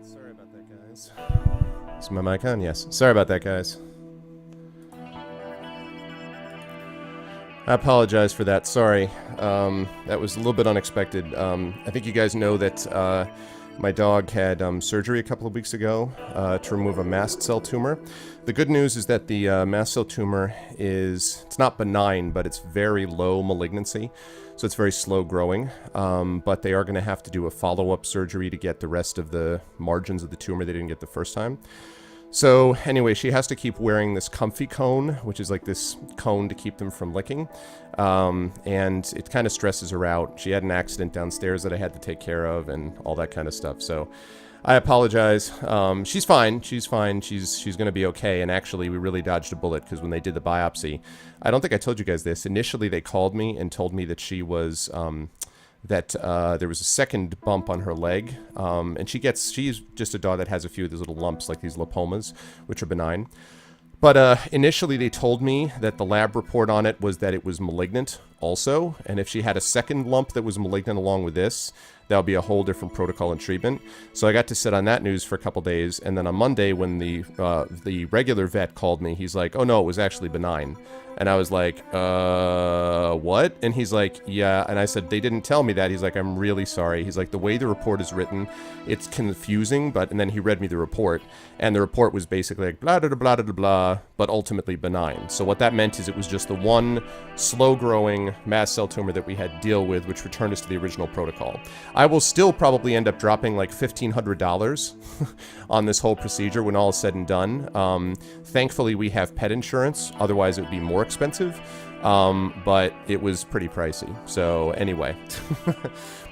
Sorry about that, guys. Is my mic on? Yes. Sorry about that, guys. I apologize for that. Sorry. That was a little bit unexpected. I think you guys know that my dog had surgery a couple of weeks ago to remove a mast cell tumor. The good news is that the mast cell tumor it's not benign, but it's very low malignancy. So it's very slow growing, but they are going to have to do a follow-up surgery to get the rest of the margins of the tumor they didn't get the first time. So anyway, she has to keep wearing this comfy cone, which is like this cone to keep them from licking, and it kind of stresses her out. She had an accident downstairs that I had to take care of and all that kind of stuff. So I apologize. She's fine. She's fine. She's going to be okay. And actually, we really dodged a bullet because when they did the biopsy, I don't think I told you guys this. Initially, they called me and told me that she was that there was a second bump on her leg, and she's just a dog that has a few of these little lumps, like these lipomas, which are benign. But initially they told me that the lab report on it was that it was malignant also, and if she had a second lump that was malignant along with this, that would be a whole different protocol and treatment. So I got to sit on that news for a couple days, and then on Monday when the regular vet called me, he's like, oh no, it was actually benign. And I was like, what? And he's like, yeah. And I said, they didn't tell me that. He's like, I'm really sorry. He's like, the way the report is written, it's confusing, and then he read me the report, and the report was basically like, blah, blah, blah, blah, blah, blah, but ultimately benign. So what that meant is it was just the one slow-growing mast cell tumor that we had to deal with, which returned us to the original protocol. I will still probably end up dropping like $1,500 on this whole procedure when all is said and done. Thankfully, we have pet insurance. Otherwise, it would be more expensive. But it was pretty pricey. So anyway.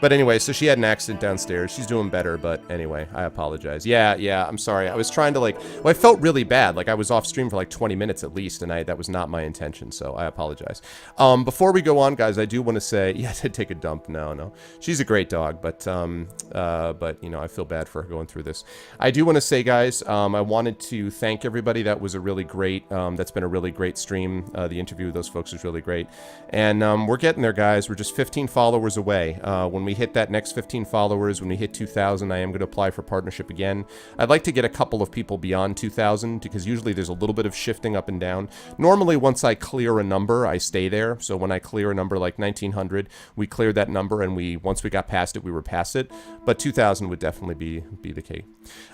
But anyway, so she had an accident downstairs. She's doing better, but anyway, I apologize. Yeah, I'm sorry. I was trying to I felt really bad. Like I was off stream for like 20 minutes at least, and that was not my intention, so I apologize. Before we go on, guys, I do want to say, yeah, I did take a dump. No. She's a great dog, but you know, I feel bad for her going through this. I do want to say, guys, I wanted to thank everybody. That was a really great, that's been a really great stream. The interview with those folks was really great. And we're getting there, guys. We're just 15 followers away. When we hit that next 15 followers, when we hit 2,000, I am going to apply for partnership again. I'd like to get a couple of people beyond 2,000 because usually there's a little bit of shifting up and down. Normally, once I clear a number, I stay there. So when I clear a number like 1,900, we cleared that number, and once we got past it, we were past it. But 2,000 would definitely be the key.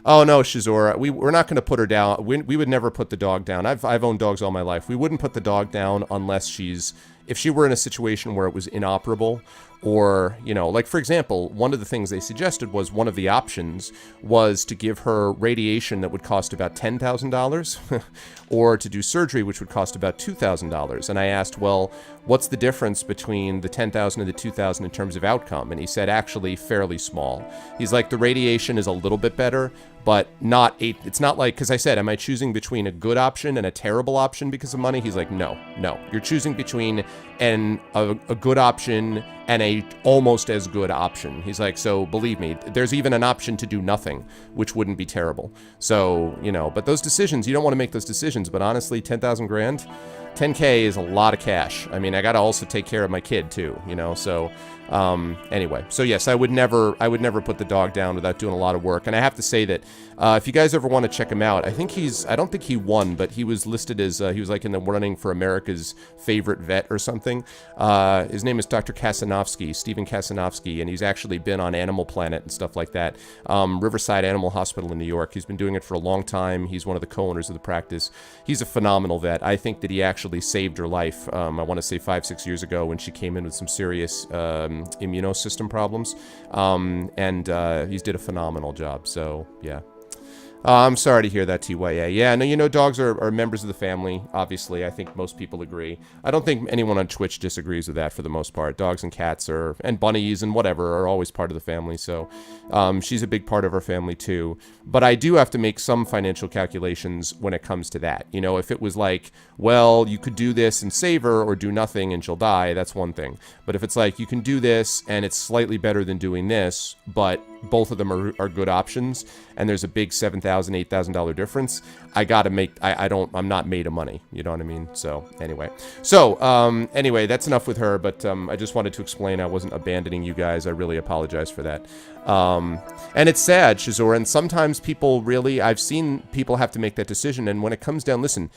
Oh no, Shizora, we're not going to put her down. We would never put the dog down. I've owned dogs all my life. We wouldn't put the dog down unless if she were in a situation where it was inoperable, or, you know, like for example, one of the things they suggested was one of the options was to give her radiation that would cost about $10,000 or to do surgery, which would cost about $2,000. And I asked, well, what's the difference between the $10,000 and the $2,000 in terms of outcome? And he said, actually, fairly small. He's like, the radiation is a little bit better, but it's not like, because I said, am I choosing between a good option and a terrible option because of money? He's like, no. You're choosing between a good option and a almost as good option. He's like, so believe me, there's even an option to do nothing, which wouldn't be terrible. So, you know, but those decisions, you don't want to make those decisions, but honestly, 10,000 grand, 10K is a lot of cash. I mean, I got to also take care of my kid too, you know, so anyway, so yes, I would never put the dog down without doing a lot of work. And I have to say that if you guys ever want to check him out, I don't think he won, but he was listed as he was like in the running for America's favorite vet or something. His name is Dr. Kasanovsky, Stephen Kasanovsky, and he's actually been on Animal Planet and stuff like that. Riverside Animal Hospital in New York. He's been doing it for a long time. He's one of the co-owners of the practice. He's a phenomenal vet. I think that he actually saved her life. I want to say 5-6 years ago when she came in with some serious immunosystem problems, and he's did a phenomenal job. So yeah. I'm sorry to hear that, TYA. Yeah, no, you know, dogs are members of the family, obviously. I think most people agree. I don't think anyone on Twitch disagrees with that for the most part. Dogs and cats and bunnies and whatever are always part of the family, so she's a big part of our family too. But I do have to make some financial calculations when it comes to that. You know, if it was like, well, you could do this and save her or do nothing and she'll die, that's one thing. But if it's like, you can do this and it's slightly better than doing this, but both of them are good options, and there's a big $7,000, $8,000 difference, I'm not made of money, you know what I mean? So anyway, that's enough with her, but I just wanted to explain I wasn't abandoning you guys. I really apologize for that. And it's sad, Shizora, and sometimes I've seen people have to make that decision, and when it comes down, listen,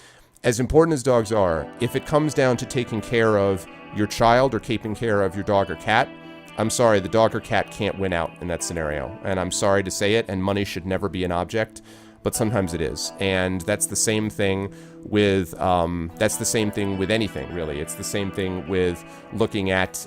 as important as dogs are, if it comes down to taking care of your child or taking care of your dog or cat, I'm sorry, the dog or cat can't win out in that scenario. And I'm sorry to say it, and money should never be an object, but sometimes it is. And that's the same thing with anything, really. It's the same thing with looking at,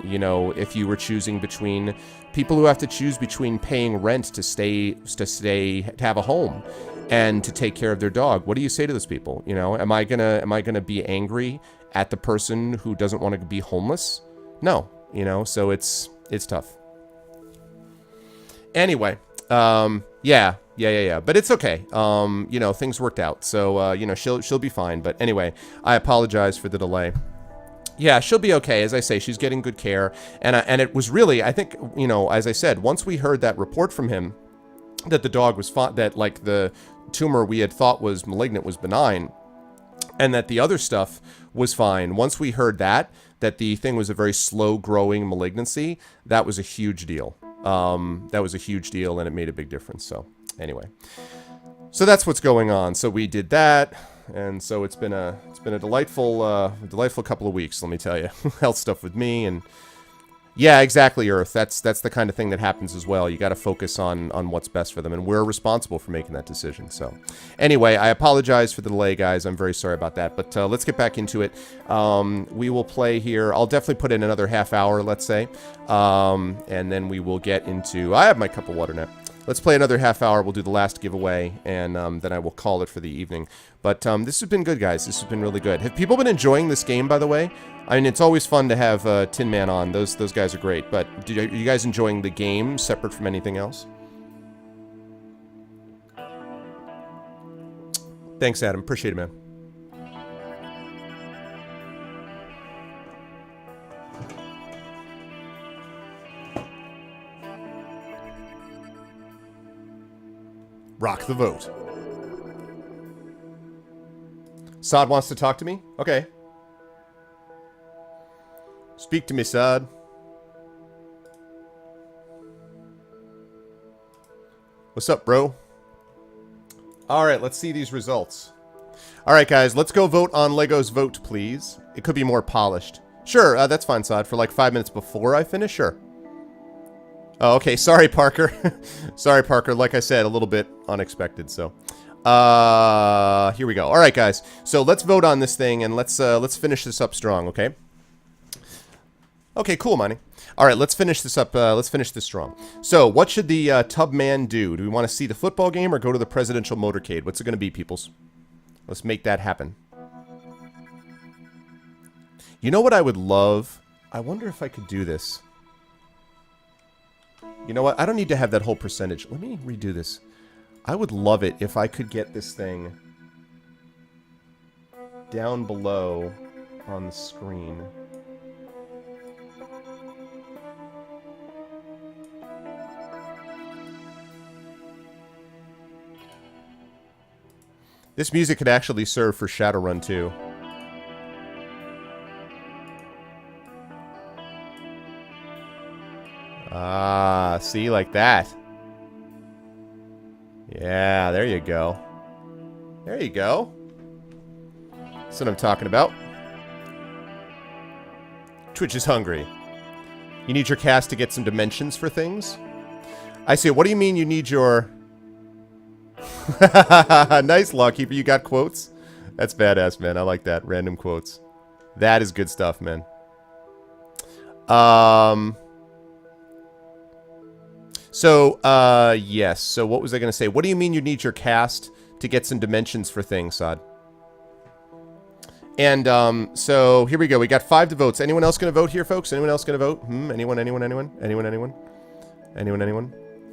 you know, if you were choosing between people who have to choose between paying rent to have a home and to take care of their dog. What do you say to those people? You know, am I gonna be angry at the person who doesn't want to be homeless? No. You know, so it's tough. Anyway, yeah. But it's okay. You know, things worked out. So, you know, she'll be fine. But anyway, I apologize for the delay. Yeah, she'll be okay. As I say, she's getting good care. And it was really, I think, you know, as I said, once we heard that report from him that the dog was that like the tumor we had thought was malignant was benign, and that the other stuff was fine. Once we heard that the thing was a very slow growing malignancy, that was a huge deal. That was a huge deal, and it made a big difference. So anyway, so that's what's going on. So we did that. And so it's been a delightful couple of weeks, let me tell you. Health stuff with me, and yeah, exactly, Earth. That's the kind of thing that happens as well. You got to focus on what's best for them, and we're responsible for making that decision. So anyway, I apologize for the delay, guys. I'm very sorry about that, but let's get back into it. We will play here. I'll definitely put in another half hour, let's say, and then we will get into. I have my cup of water now. Let's play another half hour. We'll do the last giveaway, and then I will call it for the evening. But this has been good, guys. This has been really good. Have people been enjoying this game, by the way? I mean, it's always fun to have Tin Man on. Those guys are great. But are you guys enjoying the game separate from anything else? Thanks, Adam. Appreciate it, man. Rock the vote. Saad wants to talk to me? Okay. Speak to me, Saad. What's up, bro? Alright, let's see these results. Alright, guys, let's go vote on Lego's vote, please. It could be more polished. Sure, that's fine, Saad. For like 5 minutes before I finish? Sure. Oh, okay. Sorry, Parker. Sorry, Parker. Like I said, a little bit unexpected, so. Here we go. All right, guys. So let's vote on this thing, and let's finish this up strong, okay? Okay, cool, Money. All right, let's finish this up. Let's finish this strong. So what should the Tub Man do? Do we want to see the football game or go to the presidential motorcade? What's it going to be, peoples? Let's make that happen. You know what I would love? I wonder if I could do this. You know what? I don't need to have that whole percentage. Let me redo this. I would love it if I could get this thing down below on the screen. This music could actually serve for Shadowrun too. Ah, see, like that. Yeah, there you go. There you go. That's what I'm talking about. Twitch is hungry. You need your cast to get some dimensions for things? I see. What do you mean you need your... Nice, Lawkeeper. You got quotes? That's badass, man. I like that. Random quotes. That is good stuff, man. So, yes. So what was I going to say? What do you mean you need your cast to get some dimensions for things, Saad? And, so here we go. We got 5 votes. Anyone else going to vote here, folks? Anyone else going to vote? Anyone?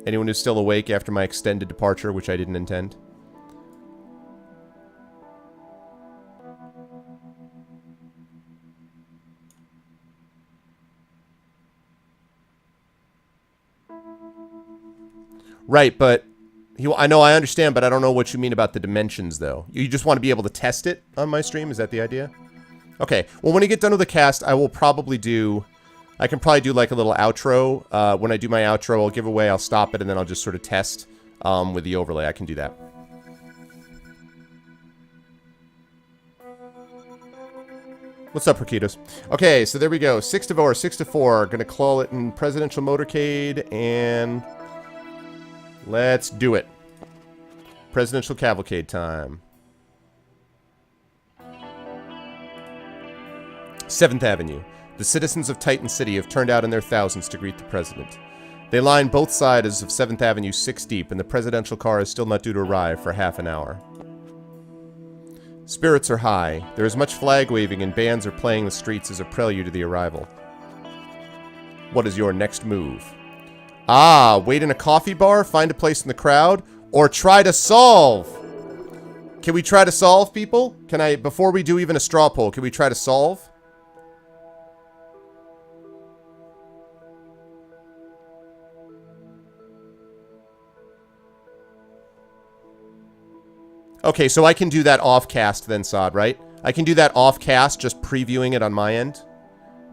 Anyone who's still awake after my extended departure, which I didn't intend? Right, but I know, I understand, but I don't know what you mean about the dimensions, though. You just want to be able to test it on my stream? Is that the idea? Okay, well, when you get done with the cast, I will probably do... I can probably do, like, a little outro. When I do my outro, I'll give away, I'll stop it, and then I'll just sort of test with the overlay. I can do that. What's up, Rakitos? Okay, so there we go. 6 to 4, 6 to 4. Gonna call it in Presidential Motorcade, and... let's do it. Presidential Cavalcade time. 7th Avenue. The citizens of Titan City have turned out in their thousands to greet the president. They line both sides of 7th Avenue 6 deep, and the presidential car is still not due to arrive for half an hour. Spirits are high. There is much flag waving, and bands are playing the streets as a prelude to the arrival. What is your next move? Ah, wait in a coffee bar, find a place in the crowd, or try to solve. Can we try to solve, people? Can I, before we do even a straw poll, can we try to solve? Okay, so I can do that off-cast then, Sod, right? I can do that off-cast, just previewing it on my end.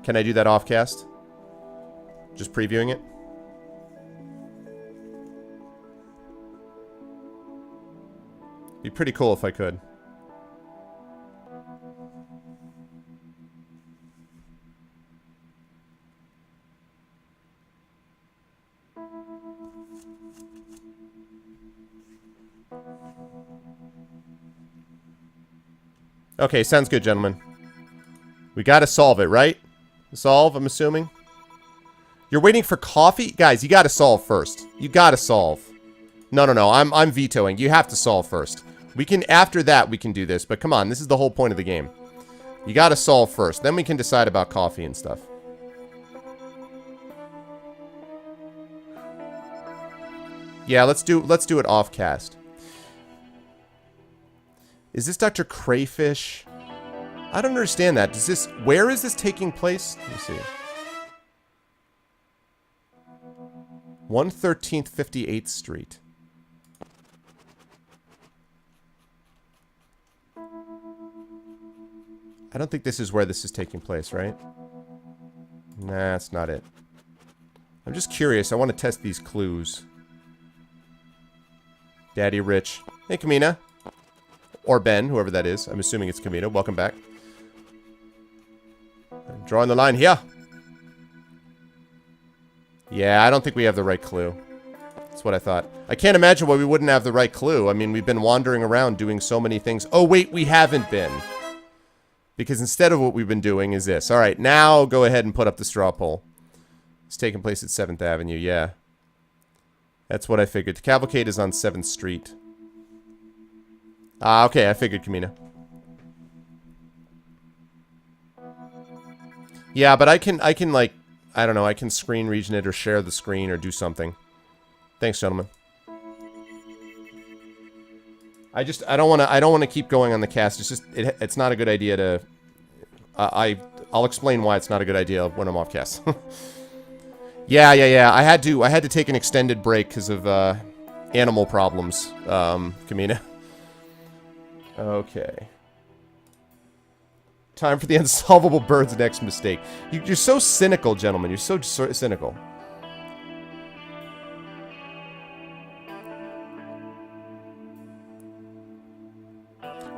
Can I do that off-cast? Just previewing it? Be pretty cool if I could. Okay, sounds good, gentlemen. We gotta solve it, right? Solve, I'm assuming? You're waiting for coffee? Guys, you gotta solve first. You gotta solve. No, I'm vetoing. You have to solve first. We can, after that, we can do this. But come on, this is the whole point of the game. You gotta solve first. Then we can decide about coffee and stuff. Yeah, let's do it off-cast. Is this Dr. Crayfish? I don't understand that. Does this... Where is this taking place? Let me see. 113th 58th Street. I don't think this is where this is taking place, right? Nah, that's not it. I'm just curious. I want to test these clues. Daddy Rich. Hey, Kamina. Or Ben, whoever that is. I'm assuming it's Kamina. Welcome back. I'm drawing the line here. Yeah, I don't think we have the right clue. That's what I thought. I can't imagine why we wouldn't have the right clue. I mean, we've been wandering around doing so many things. Oh, wait, we haven't been. Because instead of what we've been doing is this. Alright, now go ahead and put up the straw poll. It's taking place at 7th Avenue, yeah. That's what I figured. The cavalcade is on 7th Street. Ah, okay, I figured, Kamina. Yeah, but I can like, I don't know, I can screen region it or share the screen or do something. Thanks, gentlemen. I don't want to keep going on the cast. It's just, it's not a good idea to, I'll explain why it's not a good idea when I'm off cast. Yeah. I had to take an extended break because of, animal problems, Kamina. Okay. Time for the unsolvable bird's next mistake. You're so cynical, gentlemen. You're so cynical.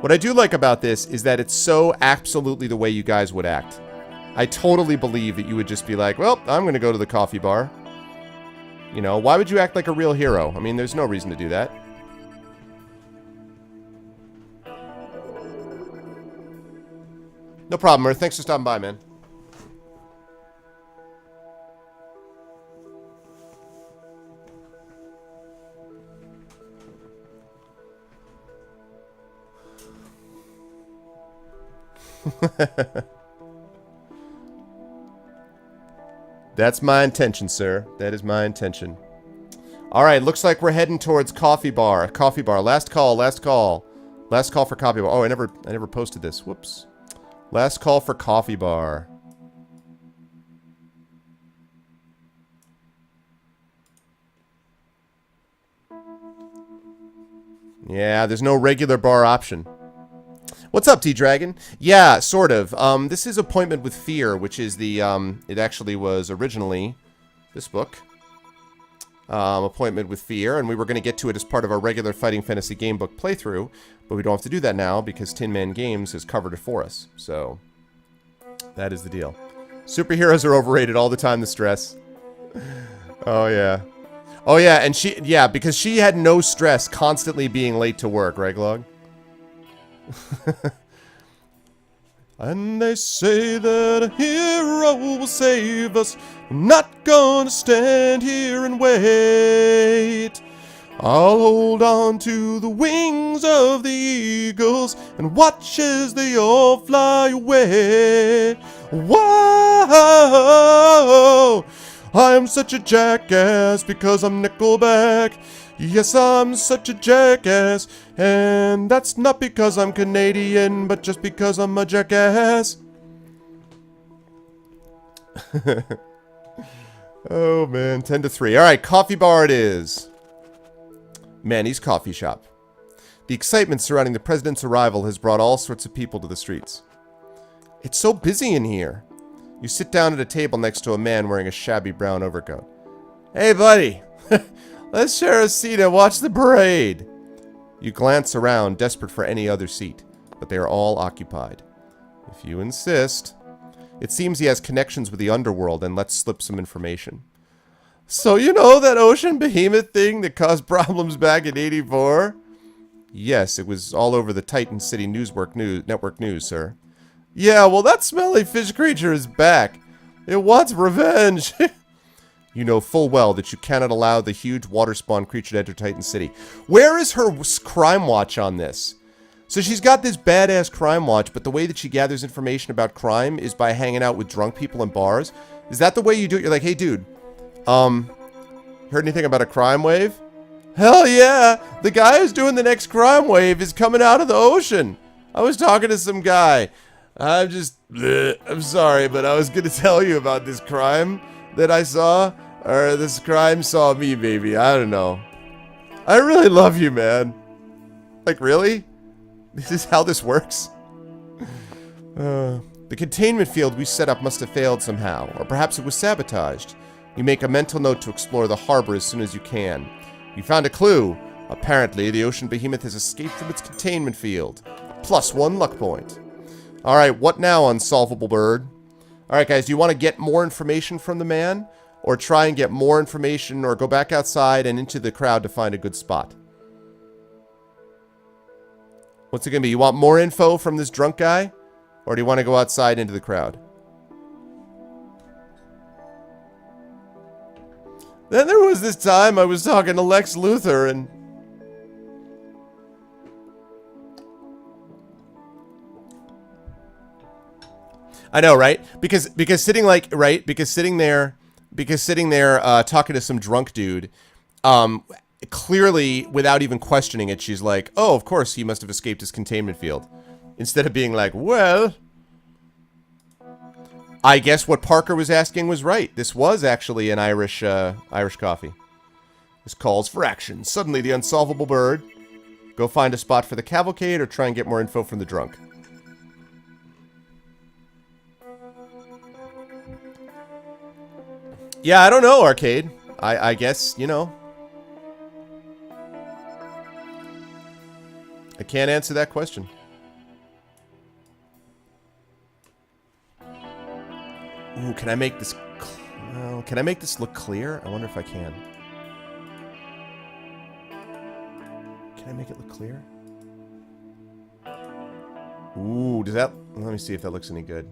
What I do like about this is that it's so absolutely the way you guys would act. I totally believe that you would just be like, well, I'm going to go to the coffee bar. You know, why would you act like a real hero? I mean, there's no reason to do that. No problem, Earth. Thanks for stopping by, man. That's my intention, sir. That is my intention. Alright, looks like we're heading towards coffee bar. Coffee bar. Last call, last call. Last call for coffee bar. Oh, I never posted this. Whoops. Last call for coffee bar. Yeah, there's no regular bar option. What's up, T-Dragon? Yeah, sort of. This is Appointment with F.E.A.R, which is the, it actually was originally this book. Appointment with F.E.A.R, and we were going to get to it as part of our regular Fighting Fantasy Gamebook playthrough, but we don't have to do that now because Tin Man Games has covered it for us. So, that is the deal. Superheroes are overrated all the time, the stress. Oh, yeah. Oh, yeah, and because she had no stress constantly being late to work, right, Glog? And they say that a hero will save us. I'm not gonna stand here and wait. I'll hold on to the wings of the eagles and watch as they all fly away. Whoa! I'm such a jackass because I'm Nickelback. Yes, I'm such a jackass, and that's not because I'm Canadian, but just because I'm a jackass. Oh, man, 10 to 3. All right, coffee bar it is. Manny's Coffee Shop. The excitement surrounding the president's arrival has brought all sorts of people to the streets. It's so busy in here. You sit down at a table next to a man wearing a shabby brown overcoat. Hey, buddy. Let's share a seat and watch the parade. You glance around, desperate for any other seat, but they are all occupied. If you insist. It seems he has connections with the underworld and lets slip some information. So you know that ocean behemoth thing that caused problems back in '84? Yes, it was all over the Titan City Network News, sir. Yeah, well, that smelly fish creature is back. It wants revenge. You know full well that you cannot allow the huge water spawn creature to enter Titan City. Where is her crime watch on this? So she's got this badass crime watch, but the way that she gathers information about crime is by hanging out with drunk people in bars. Is that the way you do it? You're like, hey, dude, heard anything about a crime wave? Hell yeah! The guy who's doing the next crime wave is coming out of the ocean. I was talking to some guy. I'm sorry, but I was gonna tell you about this crime that I saw. Or this crime saw me, baby. I don't know. I really love you, man. Like, really? This is how this works? The containment field we set up must have failed somehow, or perhaps it was sabotaged. You make a mental note to explore the harbor as soon as you can. You found a clue. Apparently, the ocean behemoth has escaped from its containment field. +1 luck point. Alright, what now, unsolvable bird? Alright, guys, do you want to get more information from the man? Or try and get more information, or go back outside and into the crowd to find a good spot? What's it gonna be? You want more info from this drunk guy? Or do you want to go outside into the crowd? Then there was this time I was talking to Lex Luthor and... I know, right? Because sitting like, right? Because sitting there talking to some drunk dude, clearly, without even questioning it, she's like, oh, of course, he must have escaped his containment field. Instead of being like, well... I guess what Parker was asking was right. This was actually an Irish coffee. This calls for action. Suddenly, the unsolvable bird. Go find a spot for the cavalcade or try and get more info from the drunk. Yeah, I don't know, Arcade. I guess, you know. I can't answer that question. Ooh, can I make this... can I make this look clear? I wonder if I can. Can I make it look clear? Ooh, does that... Let me see if that looks any good.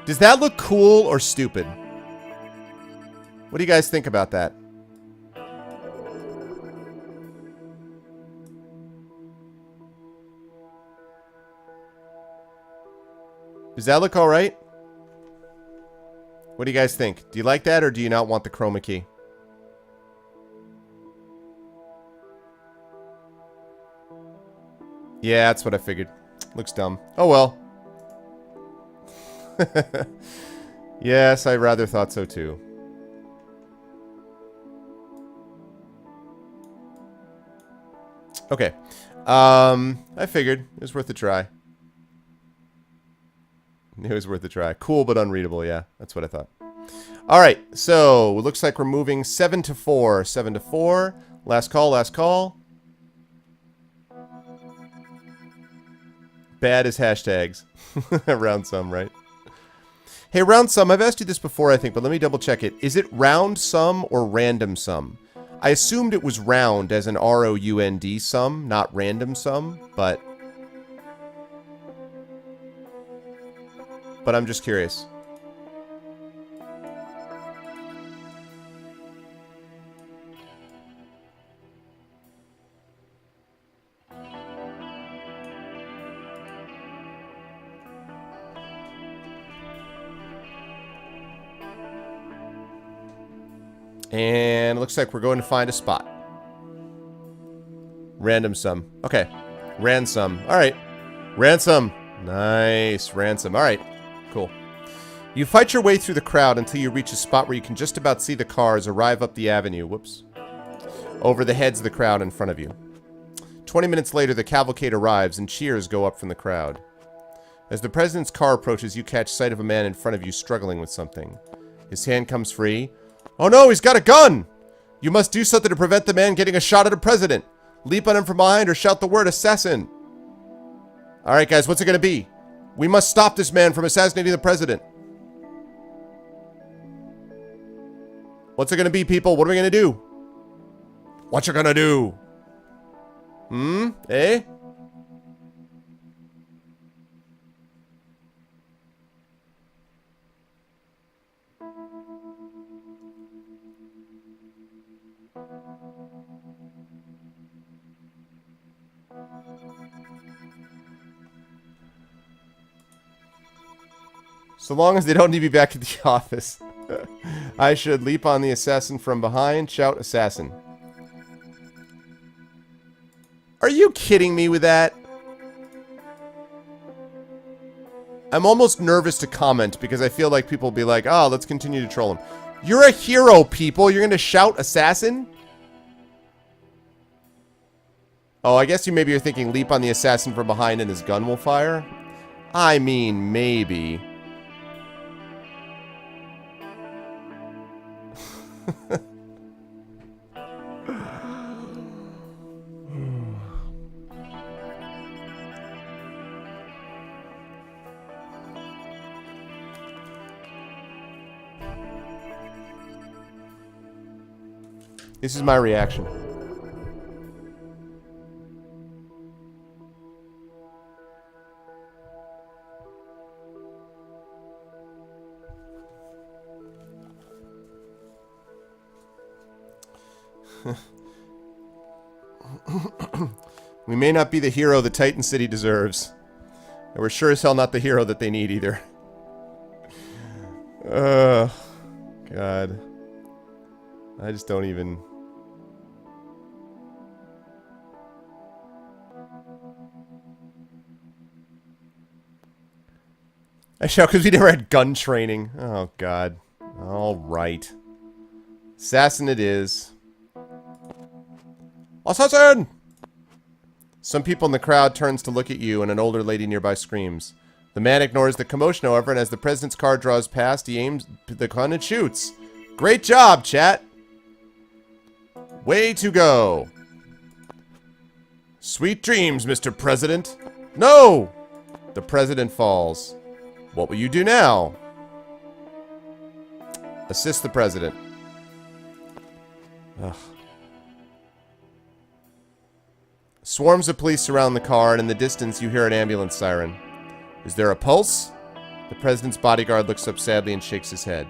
Does that look cool or stupid? What do you guys think about that? Does that look alright? What do you guys think? Do you like that or do you not want the chroma key? Yeah, that's what I figured. Looks dumb. Oh well. Yes, I rather thought so too. Okay. I figured it was worth a try. It was worth a try. Cool but unreadable, yeah. That's what I thought. Alright, so it looks like we're moving 7 to 4. 7 to 4. Last call, last call. Bad as hashtags. Round sum, right? Hey, round sum, I've asked you this before, I think, but let me double check it. Is it round sum or random sum? I assumed it was round as an R-O-U-N-D sum, not random sum, but I'm just curious. And it looks like we're going to find a spot. Random sum. Okay. Ransom. Alright. Ransom. Nice. Ransom. Alright. Cool. You fight your way through the crowd until you reach a spot where you can just about see the cars arrive up the avenue. Whoops. Over the heads of the crowd in front of you. 20 minutes later, the cavalcade arrives and cheers go up from the crowd. As the president's car approaches, you catch sight of a man in front of you struggling with something. His hand comes free. Oh no, he's got a gun! You must do something to prevent the man getting a shot at the president. Leap on him from behind or shout the word assassin. Alright guys, what's it gonna be? We must stop this man from assassinating the president. What's it gonna be, people? What are we gonna do? What you gonna do? Eh? So long as they don't need me back at the office. I should leap on the assassin from behind, shout assassin. Are you kidding me with that? I'm almost nervous to comment because I feel like people will be like, oh, let's continue to troll him. You're a hero, people. You're going to shout assassin? Oh, I guess maybe you're thinking leap on the assassin from behind and his gun will fire? I mean, maybe. This is my reaction. We may not be the hero the Titan City deserves. And we're sure as hell not the hero that they need either. God. I just don't even... I shout because we never had gun training. Oh, God. Alright. Assassin it is. Assassin! Some people in the crowd turns to look at you, and an older lady nearby screams. The man ignores the commotion, however, and as the president's car draws past, he aims the gun and shoots. Great job, chat! Way to go! Sweet dreams, Mr. President! No! The president falls. What will you do now? Assist the president. Ugh. Swarms of police surround the car, and in the distance you hear an ambulance siren. Is there a pulse? The president's bodyguard looks up sadly and shakes his head.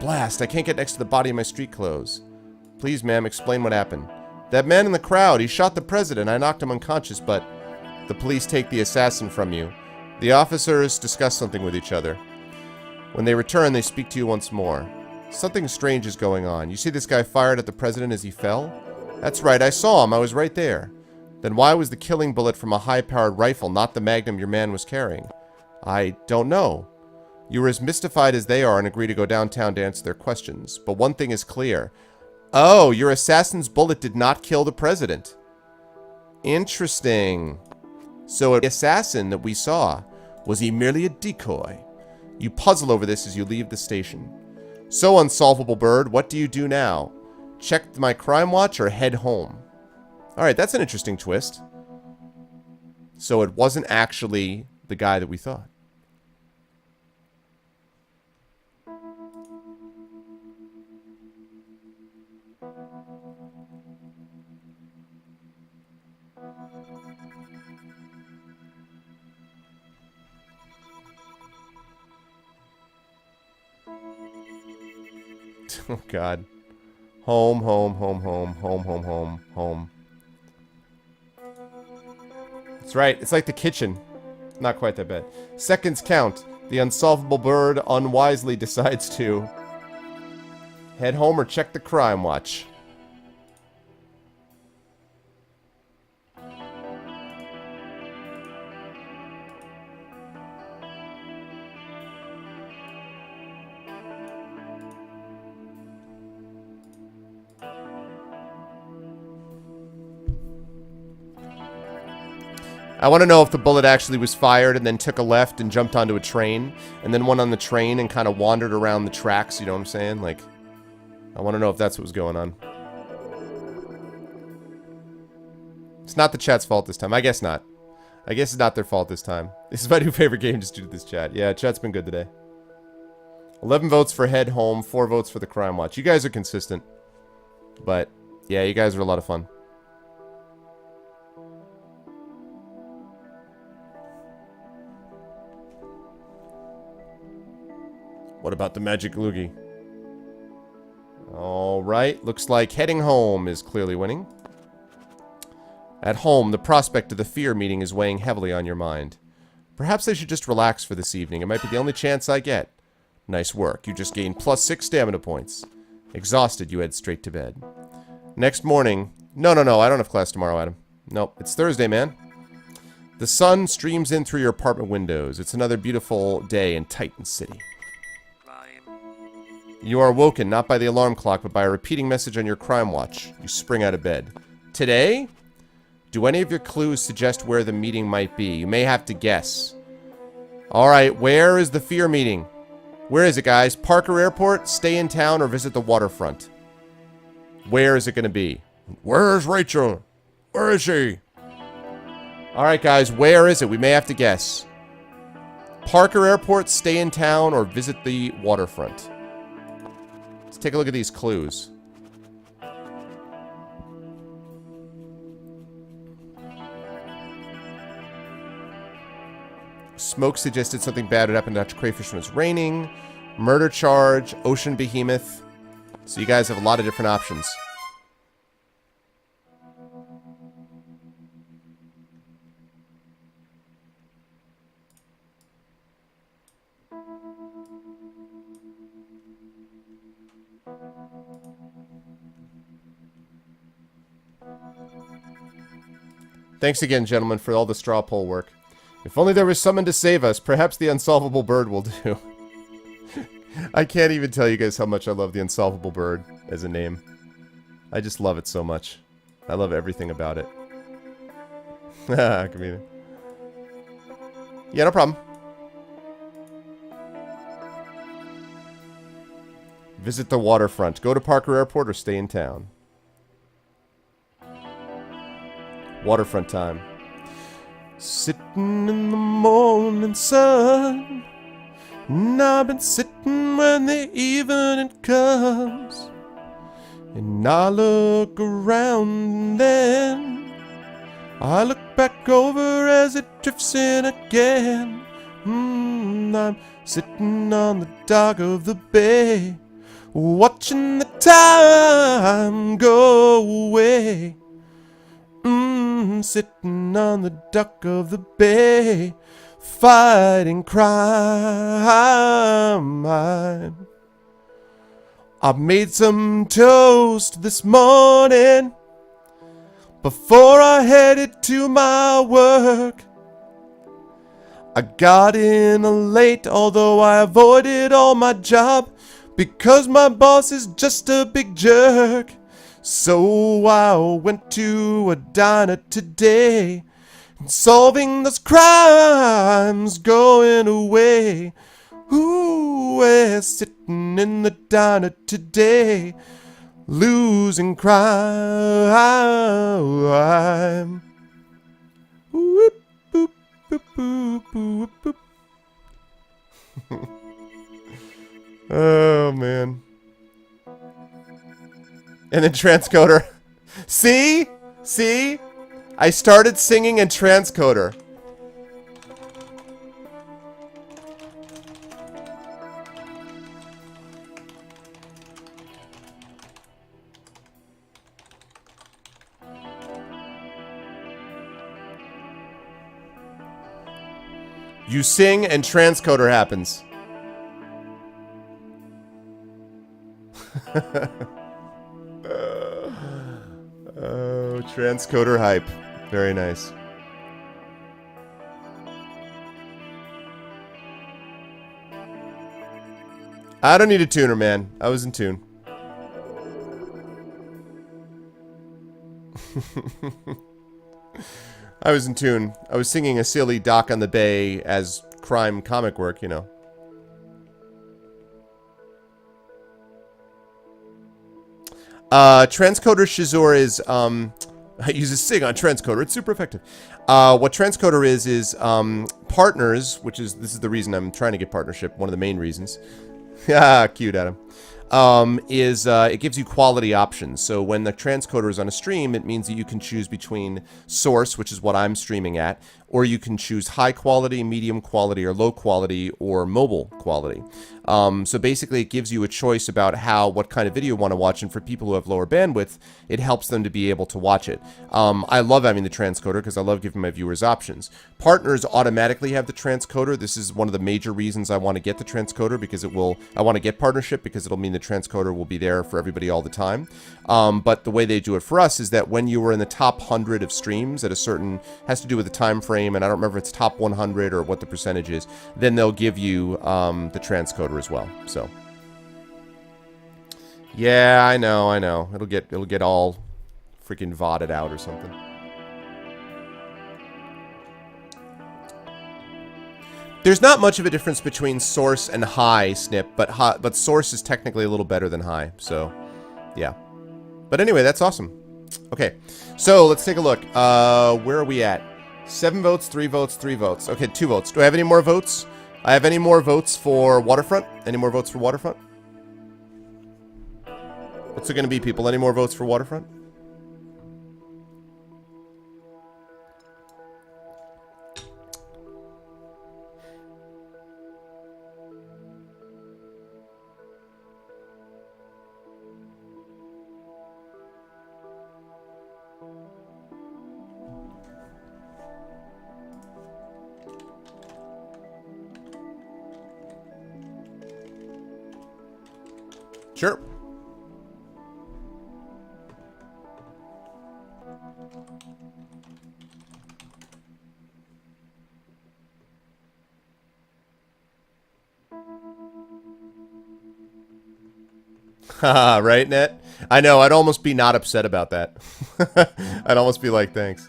Blast, I can't get next to the body in my street clothes. Please, ma'am, explain what happened. That man in the crowd, he shot the president. I knocked him unconscious, but... The police take the assassin from you. The officers discuss something with each other. When they return, they speak to you once more. Something strange is going on. You see this guy fired at the president as he fell? That's right, I saw him. I was right there. Then why was the killing bullet from a high-powered rifle, not the magnum your man was carrying? I don't know. You were as mystified as they are and agree to go downtown to answer their questions. But one thing is clear. Oh, your assassin's bullet did not kill the president. Interesting. So the assassin that we saw, was he merely a decoy? You puzzle over this as you leave the station. So, unsolvable bird, what do you do now? Check my crime watch or head home? Alright, that's an interesting twist. So it wasn't actually the guy that we thought. Oh, God. Home, home, home, home, home, home, home, home. That's right. It's like the kitchen. Not quite that bad. Seconds count. The unsolvable bird unwisely decides to head home or check the crime watch. I want to know if the bullet actually was fired and then took a left and jumped onto a train, and then went on the train and kind of wandered around the tracks, you know what I'm saying? Like, I want to know if that's what was going on. It's not the chat's fault this time. I guess not. I guess it's not their fault this time. This is my new favorite game just due to this chat. Yeah, chat's been good today. 11 votes for Head Home, 4 votes for the Crime Watch. You guys are consistent. But, yeah, you guys are a lot of fun. What about the Magic Loogie? Alright, looks like Heading Home is clearly winning. At home, the prospect of the F.E.A.R meeting is weighing heavily on your mind. Perhaps I should just relax for this evening. It might be the only chance I get. Nice work. You just gained +6 stamina points. Exhausted, you head straight to bed. Next morning... No, I don't have class tomorrow, Adam. Nope, it's Thursday, man. The sun streams in through your apartment windows. It's another beautiful day in Titan City. You are woken, not by the alarm clock, but by a repeating message on your crime watch. You spring out of bed. Today? Do any of your clues suggest where the meeting might be? You may have to guess. Alright, where is the F.E.A.R meeting? Where is it, guys? Parker Airport, stay in town, or visit the waterfront? Where is it going to be? Where's Rachel? Where is she? Alright, guys, where is it? We may have to guess. Parker Airport, stay in town, or visit the waterfront? Let's take a look at these clues. Smoke suggested something bad had happened to Dr. Crayfish when it was raining. Murder charge, ocean behemoth. So you guys have a lot of different options. Thanks again, gentlemen, for all the straw poll work. If only there was someone to save us, perhaps the Unsolvable Bird will do. I can't even tell you guys how much I love the Unsolvable Bird as a name. I just love it so much. I love everything about it. Kamina. Yeah, no problem. Visit the waterfront. Go to Parker Airport or stay in town. Waterfront time. Sitting in the morning sun, and I've been sitting when the evening comes, and I look around and then I look back over as it drifts in again. I'm sitting on the dock of the bay, watching the time go away. Sitting on the dock of the bay, fighting crime. I made some toast this morning before I headed to my work. I got in late, although I avoided all my job because my boss is just a big jerk. So I went to a diner today, and solving those crimes going away. Ooh, we're sitting in the diner today, losing crime. Whoop, boop, boop, boop, boop, boop. Oh, man. And then transcoder. See? See? I started singing in transcoder. You sing and transcoder happens. Oh, transcoder hype. Very nice. I don't need a tuner, man. I was in tune. I was in tune. I was singing a silly Dock on the Bay as crime comic work, you know. Transcoder Shizor is, I use a SIG on Transcoder. It's super effective. What Transcoder is partners, this is the reason I'm trying to get partnership, one of the main reasons. Yeah, cute, Adam. It gives you quality options. So when the transcoder is on a stream, it means that you can choose between source, which is what I'm streaming at, or you can choose high quality, medium quality, or low quality, or mobile quality. So basically it gives you a choice about what kind of video you want to watch, and for people who have lower bandwidth, it helps them to be able to watch it. I love having the transcoder because I love giving my viewers options. Partners automatically have the transcoder. This is one of the major reasons I want to get the transcoder, because I want to get partnership because it'll mean the transcoder will be there for everybody all the time. But the way they do it for us is that when you are in the top 100 of streams at a certain, has to do with the time frame, and I don't remember if it's top 100 or what the percentage is, then they'll give you the transcoder as well. So yeah, I know. It'll get all freaking VODed out or something. There's not much of a difference between source and high snip, but source is technically a little better than high, so yeah. But anyway, that's awesome. Okay, so let's take a look. Where are we at? 7 votes, 3 votes, 3 votes. Okay, 2 votes. Do I have any more votes? I have any more votes for Waterfront? Any more votes for Waterfront? What's it going to be, people? Any more votes for Waterfront? Sure. Haha, right, Net? I know, I'd almost be not upset about that. I'd almost be like, thanks.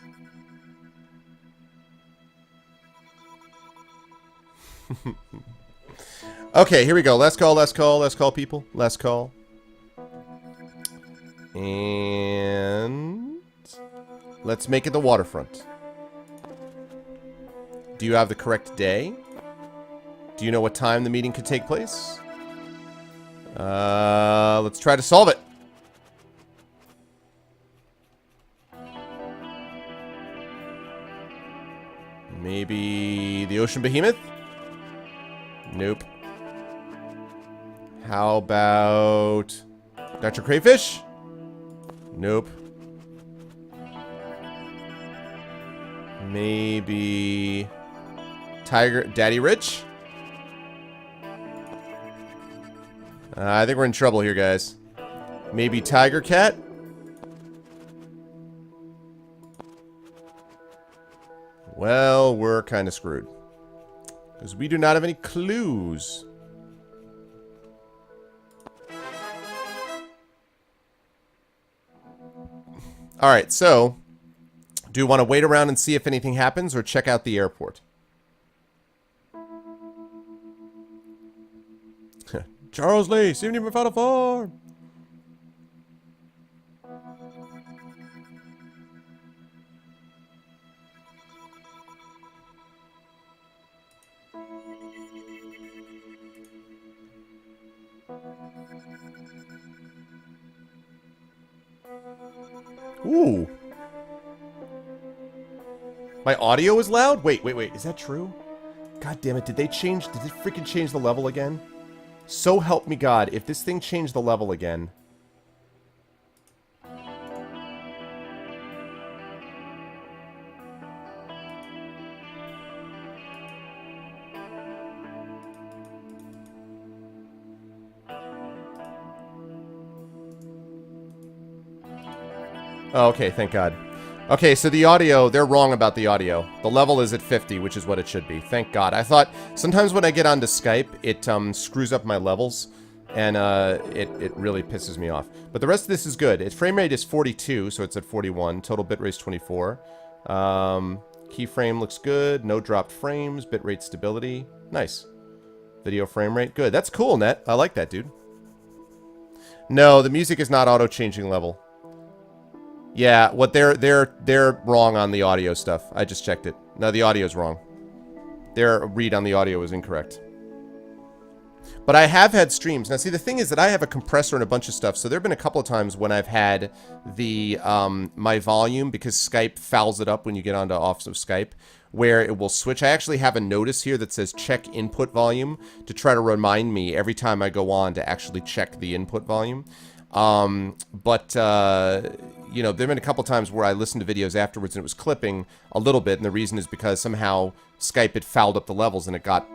Okay, here we go. Last call, people. Last call. And let's make it the Waterfront. Do you have the correct day? Do you know what time the meeting could take place? Let's try to solve it. Maybe the Ocean Behemoth? Nope. How about Dr. Crayfish? Nope. Maybe Daddy Rich? I think we're in trouble here, guys. Maybe Tiger Cat? Well, we're kind of screwed. Because we do not have any clues. Alright, so do you want to wait around and see if anything happens, or check out the airport? Charles Lee, 70 out of 4. Ooh. My audio is loud? Wait. Is that true? God damn it. Did they freaking change the level again? So help me God, if this thing changed the level again. Oh, okay, thank God. Okay, so the audio, they're wrong about the audio. The level is at 50, which is what it should be. Thank God. I thought, sometimes when I get onto Skype, it screws up my levels, and it really pisses me off. But the rest of this is good. Its frame rate is 42, so it's at 41. Total bitrate is 24. Keyframe looks good. No dropped frames. Bitrate stability. Nice. Video frame rate. Good. That's cool, Net. I like that, dude. No, the music is not auto-changing level. Yeah, what they're wrong on the audio stuff. I just checked it. No, the audio's wrong. Their read on the audio is incorrect. But I have had streams. Now, see, the thing is that I have a compressor and a bunch of stuff, so there have been a couple of times when I've had the my volume, because Skype fouls it up when you get onto off of Skype, where it will switch. I actually have a notice here that says check input volume to try to remind me every time I go on to actually check the input volume. You know, there have been a couple times where I listened to videos afterwards and it was clipping a little bit, and the reason is because somehow Skype had fouled up the levels and it got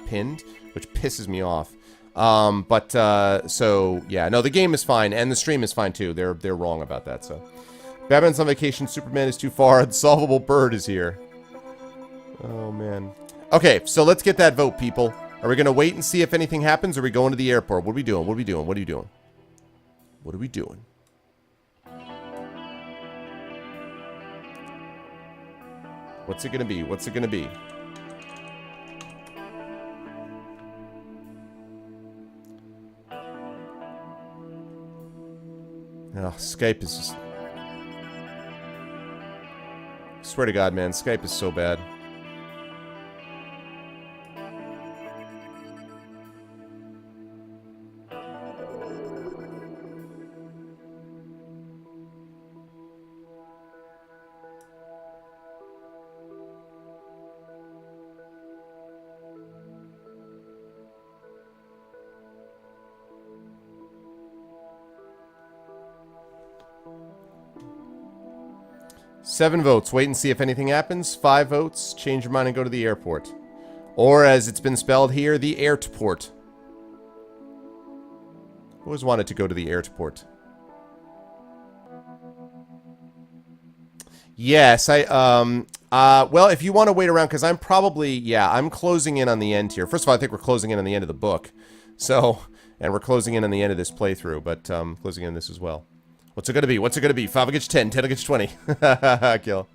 pinned, which pisses me off. So yeah, no, the game is fine and the stream is fine too. They're wrong about that. So, Batman's on vacation. Superman is too far. Unsolvable Bird is here. Oh man. Okay, so let's get that vote, people. Are we gonna wait and see if anything happens, or are we going to the airport? What are we doing? What are we doing? What are you doing? What are we doing? What's it gonna be? What's it gonna be? Oh, Skype is just... Swear to God, man, Skype is so bad. Seven votes. Wait and see if anything happens. 5 votes. Change your mind and go to the airport. Or, as it's been spelled here, the airport. Always wanted to go to the airport. Yes, well, if you want to wait around, because I'm probably, yeah, I'm closing in on the end here. First of all, I think we're closing in on the end of the book. So, and we're closing in on the end of this playthrough, but closing in this as well. What's it gonna be? What's it gonna be? 5 will get you 10, 10 will get you 20. Kill.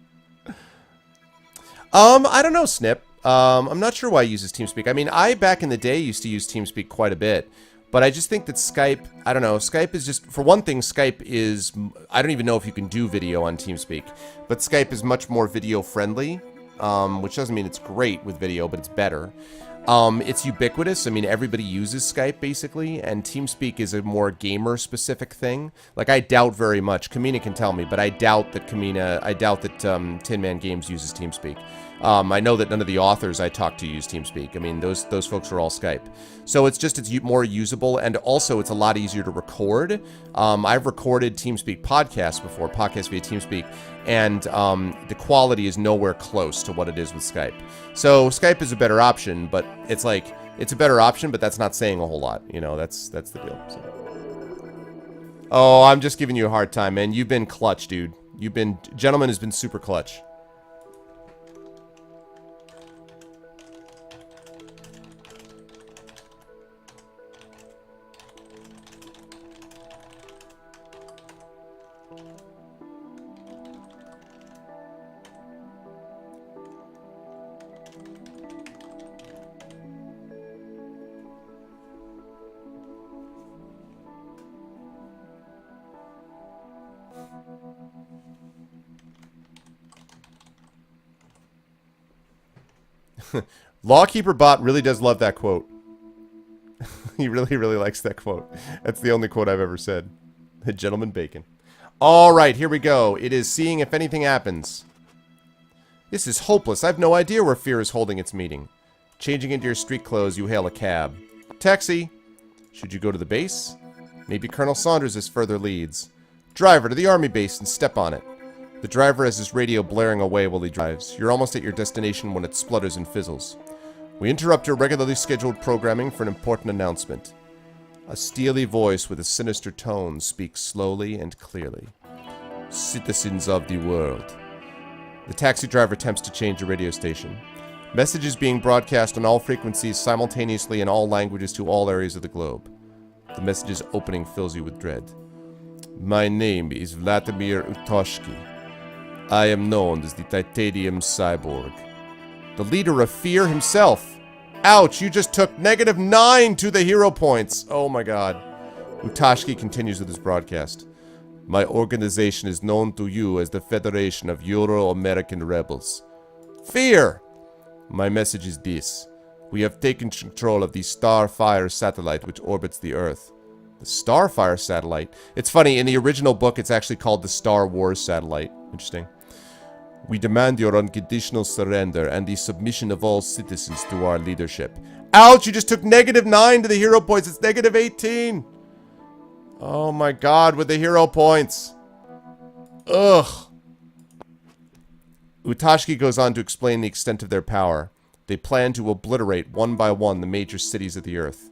I don't know, Snip. I'm not sure why he uses TeamSpeak. I mean, I, back in the day, used to use TeamSpeak quite a bit. But I just think that Skype, I don't know, Skype is just, for one thing, Skype is, I don't even know if you can do video on TeamSpeak. But Skype is much more video friendly, which doesn't mean it's great with video, but it's better. It's ubiquitous. I mean, everybody uses Skype, basically, and TeamSpeak is a more gamer-specific thing. Like, I doubt very much, Kamina can tell me, but I doubt that Tin Man Games uses TeamSpeak. I know that none of the authors I talk to use TeamSpeak. I mean, those folks are all Skype. So it's more usable, and also it's a lot easier to record. I've recorded TeamSpeak podcasts before, podcasts via TeamSpeak, and the quality is nowhere close to what it is with Skype. So Skype is a better option, but it's like, it's a better option, but that's not saying a whole lot. You know, that's the deal. So. Oh, I'm just giving you a hard time, man. You've been clutch, dude. Gentleman has been super clutch. Lawkeeper Bot really does love that quote. He really, really likes that quote. That's the only quote I've ever said. Gentleman Bacon. Alright, here we go. It is seeing if anything happens. This is hopeless. I have no idea where F.E.A.R is holding its meeting. Changing into your street clothes, you hail a cab. Taxi! Should you go to the base? Maybe Colonel Saunders has further leads. Driver, to the army base and step on it. The driver has his radio blaring away while he drives. You're almost at your destination when it splutters and fizzles. We interrupt your regularly scheduled programming for an important announcement. A steely voice with a sinister tone speaks slowly and clearly. Citizens of the world. The taxi driver attempts to change a radio station. Messages being broadcast on all frequencies simultaneously in all languages to all areas of the globe. The message's opening fills you with dread. My name is Vladimir Utoshki. I am known as the Titanium Cyborg. The leader of F.E.A.R himself. Ouch, you just took -9 to the hero points. Oh my god. Utashki continues with his broadcast. My organization is known to you as the Federation of Euro-American Rebels. F.E.A.R! My message is this. We have taken control of the Starfire satellite which orbits the Earth. The Starfire satellite? It's funny, in the original book it's actually called the Star Wars satellite. Interesting. We demand your unconditional surrender and the submission of all citizens to our leadership. Ouch, you just took -9 to the hero points. It's -18. Oh my god, with the hero points. Ugh. Utashki goes on to explain the extent of their power. They plan to obliterate one by one the major cities of the Earth.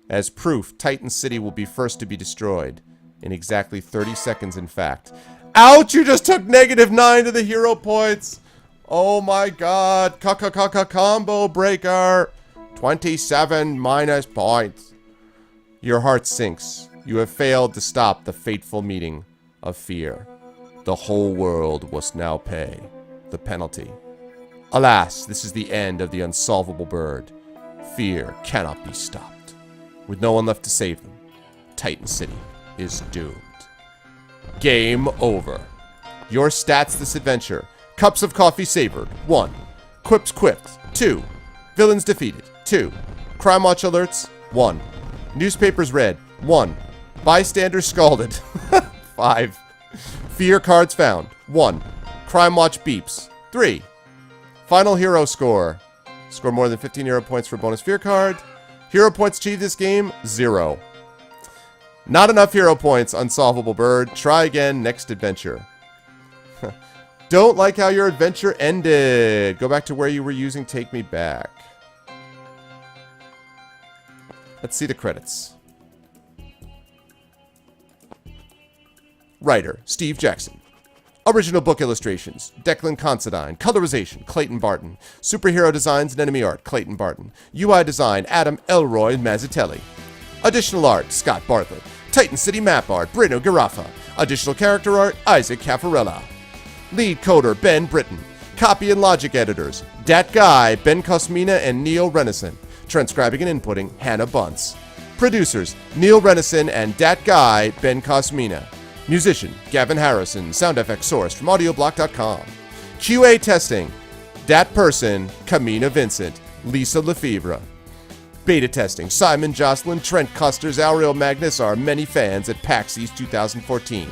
As proof, Titan City will be first to be destroyed. In exactly 30 seconds, in fact. Ouch! You just took -9 to the hero points! Oh my god. Combo breaker! 27 minus points. Your heart sinks. You have failed to stop the fateful meeting of F.E.A.R. The whole world must now pay the penalty. Alas, this is the end of the unsolvable bird. F.E.A.R cannot be stopped. With no one left to save them, Titan City is doomed. Game over. Your stats this adventure. Cups of coffee savored, 1. Quips quipped, 2. Villains defeated, 2. Crime watch alerts, 1. Newspapers read, 1. Bystanders scalded, 5. F.E.A.R cards found, 1. Crime watch beeps, 3. Final hero score. Score more than 15 hero points for bonus F.E.A.R card. Hero points achieved this game, 0. Not enough hero points, unsolvable bird. Try again next adventure. Don't like how your adventure ended. Go back to where you were using Take Me Back. Let's see the credits. Writer, Steve Jackson. Original book illustrations, Declan Considine. Colorization, Clayton Barton. Superhero designs and enemy art, Clayton Barton. UI design, Adam Elroy Mazzatelli. Additional art, Scott Bartlett. Titan City map art, Bruno Garaffa. Additional character art, Isaac Caffarella. Lead coder, Ben Britton. Copy and logic editors, Dat Guy, Ben Kosmina, and Neil Renison. Transcribing and inputting, Hannah Bunce. Producers, Neil Renison and Dat Guy, Ben Kosmina. Musician, Gavin Harrison. Sound effects sourced from audioblock.com. QA testing, Dat Person, Kamina Vincent, Lisa Lefevre. Beta testing, Simon Jocelyn, Trent Custers, Auriel Magnus, our many fans at PAX East 2014.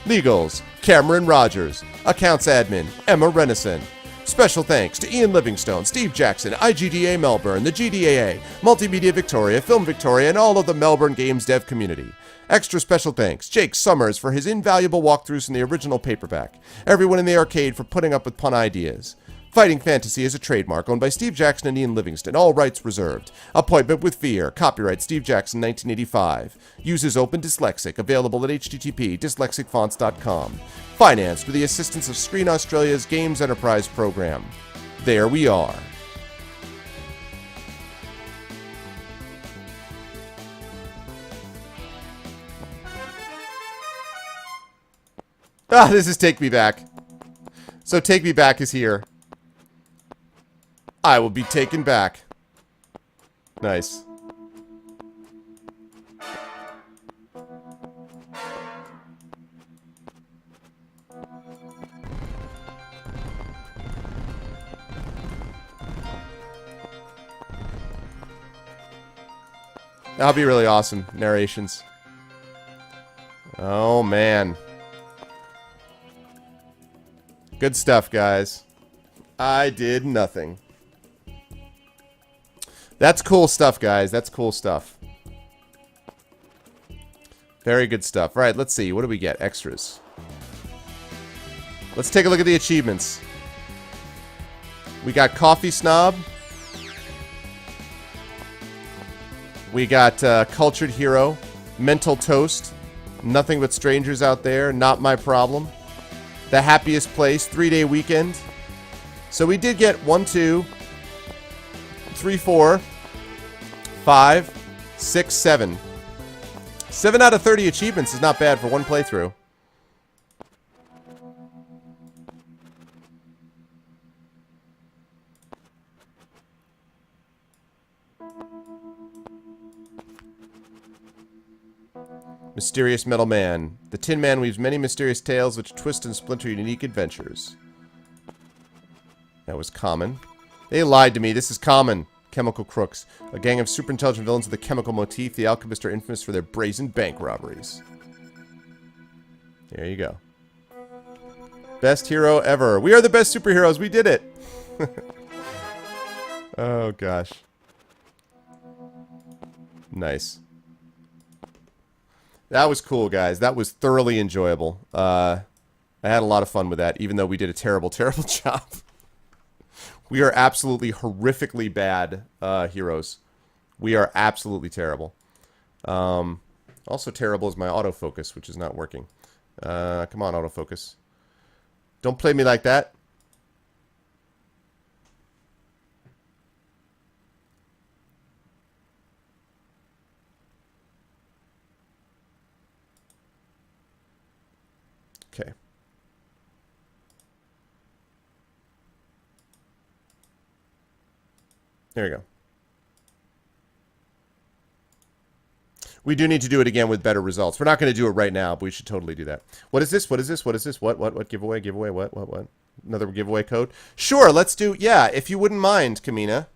Legals, Cameron Rogers. Accounts admin, Emma Renison. Special thanks to Ian Livingstone, Steve Jackson, IGDA Melbourne, the GDAA, Multimedia Victoria, Film Victoria, and all of the Melbourne Games dev community. Extra special thanks, Jake Summers for his invaluable walkthroughs in the original paperback. Everyone in the arcade for putting up with pun ideas. Fighting Fantasy is a trademark owned by Steve Jackson and Ian Livingston. All rights reserved. Appointment with F.E.A.R. Copyright Steve Jackson 1985. Uses Open Dyslexic. Available at http://dyslexicfonts.com. Financed with the assistance of Screen Australia's Games Enterprise program. There we are. Ah, this is Take Me Back. So Take Me Back is here. I will be taken back. Nice. That'll be really awesome. Narrations. Oh, man. Good stuff, guys. I did nothing. That's cool stuff, guys. That's cool stuff. Very good stuff. All right, let's see. What do we get? Extras. Let's take a look at the achievements. We got Coffee Snob. We got Cultured Hero. Mental Toast. Nothing but strangers out there. Not my problem. The Happiest Place. 3-day weekend. So we did get 1, 2, 3, 4, 5, 6, 7. 7 out of 30 achievements is not bad for one playthrough. Mysterious Metal Man. The Tin Man weaves many mysterious tales which twist and splinter unique adventures. That was Common. They lied to me. This is Common. Chemical Crooks. A gang of super intelligent villains with a chemical motif. The Alchemists are infamous for their brazen bank robberies. There you go. Best hero ever. We are the best superheroes. We did it. Oh, gosh. Nice. That was cool, guys. That was thoroughly enjoyable. I had a lot of fun with that, even though we did a terrible, terrible job. We are absolutely horrifically bad heroes. We are absolutely terrible. Also terrible is my autofocus, which is not working. Come on, autofocus. Don't play me like that. Okay. There we go. We do need to do it again with better results. We're not going to do it right now, but we should totally do that. What is this? What is this? What is this? What? Giveaway? Giveaway? What? Another giveaway code? Sure, let's do... Yeah, if you wouldn't mind, Kamina.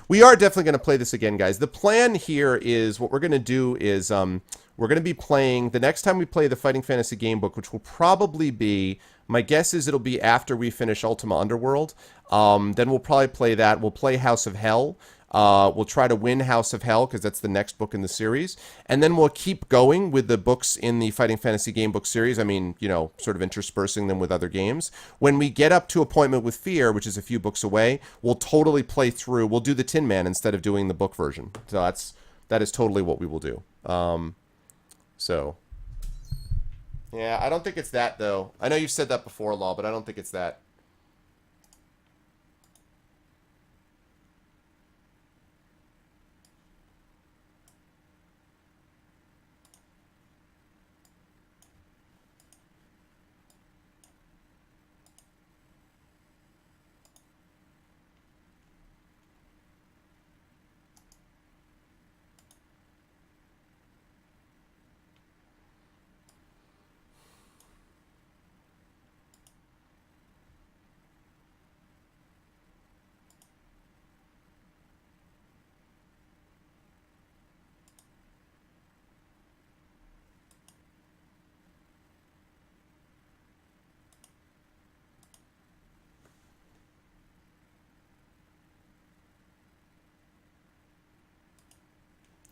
We are definitely going to play this again, guys. The plan here is what we're going to do is we're going to be playing the next time we play the Fighting Fantasy Gamebook, which will probably be, my guess is it'll be after we finish Ultima Underworld. Then we'll probably play that. We'll play House of Hell. We'll try to win House of Hell because that's the next book in the series. And then we'll keep going with the books in the Fighting Fantasy Gamebook series. I mean, you know, sort of interspersing them with other games. When we get up to Appointment with F.E.A.R, which is a few books away, we'll totally play through. We'll do the Tin Man instead of doing the book version. So that is totally what we will do. So, yeah, I don't think it's that, though. I know you've said that before, Law, but I don't think it's that.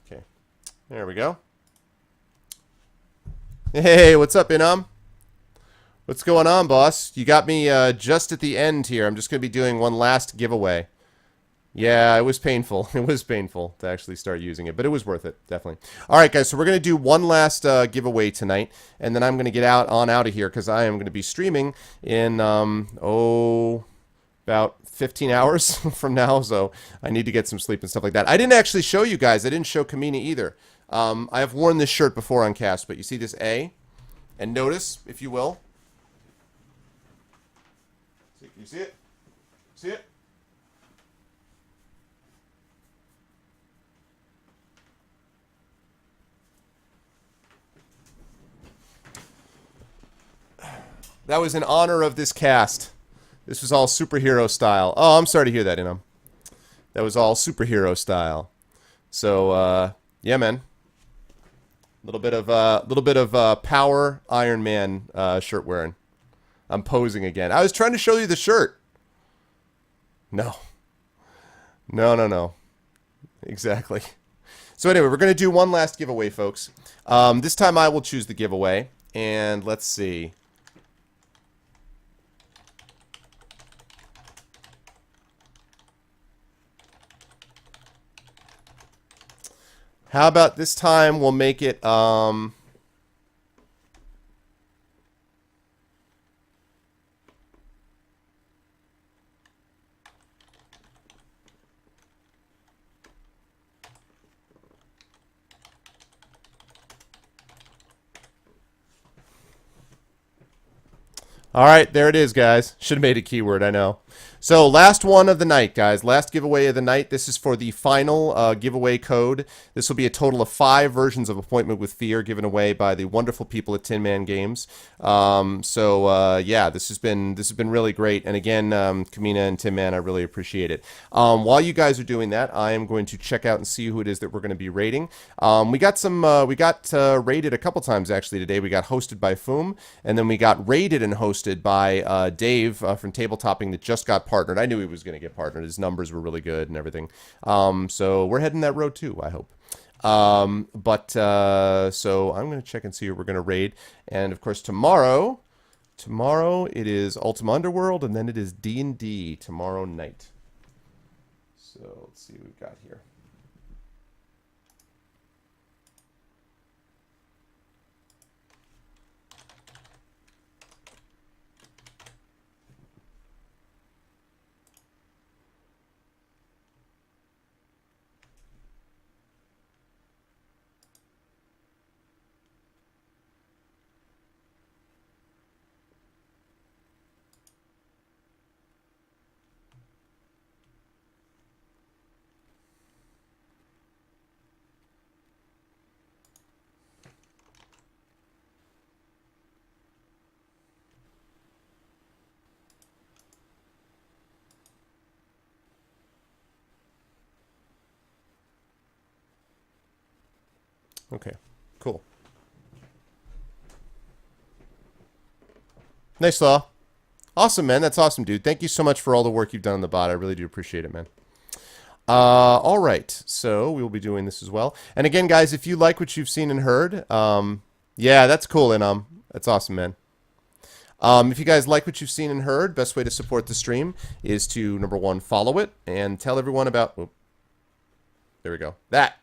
Okay, there we go. Hey, what's up, Inam? What's going on, boss? You got me just at the end here. I'm just going to be doing one last giveaway. Yeah, it was painful. It was painful to actually start using it, but it was worth it, definitely. All right, guys, so we're going to do one last giveaway tonight, and then I'm going to get out of here because I am going to be streaming in, about 15 hours from now, so I need to get some sleep and stuff like that. I didn't actually show you guys. I didn't show Kamina either. I have worn this shirt before on cast, but you see this A? And notice, if you will. You see it? See it? That was in honor of this cast. This was all superhero style. Oh, I'm sorry to hear that, Inam. That was all superhero style. So, yeah, man. Little bit of power Iron Man shirt wearing. I'm posing again. I was trying to show you the shirt. No. No. Exactly. So anyway, we're going to do one last giveaway, folks. This time I will choose the giveaway. And let's see. How about this time we'll make it, All right, there it is, guys. Should have made a keyword, I know. So last one of the night, guys. Last giveaway of the night. This is for the final giveaway code. This will be a total of 5 versions of Appointment with Fear given away by the wonderful people at Tin Man Games. Yeah, this has been really great. And again, Kamina and Tin Man, I really appreciate it. While you guys are doing that, I am going to check out and see who it is that we're going to be rating. We got rated a couple times actually today. We got hosted by Foom, and then we got rated and hosted by Dave from Tabletopping that just got partnered. I knew he was going to get partnered. His numbers were really good and everything. So we're heading that road too, I hope. So I'm going to check and see who we're going to raid. And of course tomorrow it is Ultima Underworld, and then it is D&D tomorrow night. So let's see what we've got here. Okay, cool. Nice law. Awesome, man. That's awesome, dude. Thank you so much for all the work you've done on the bot. I really do appreciate it, man. All right. So we will be doing this as well. And again, guys, if you like what you've seen and heard, yeah, that's cool. And that's awesome, man. If you guys like what you've seen and heard, best way to support the stream is to, number 1, follow it and tell everyone about... Whoop. There we go. That.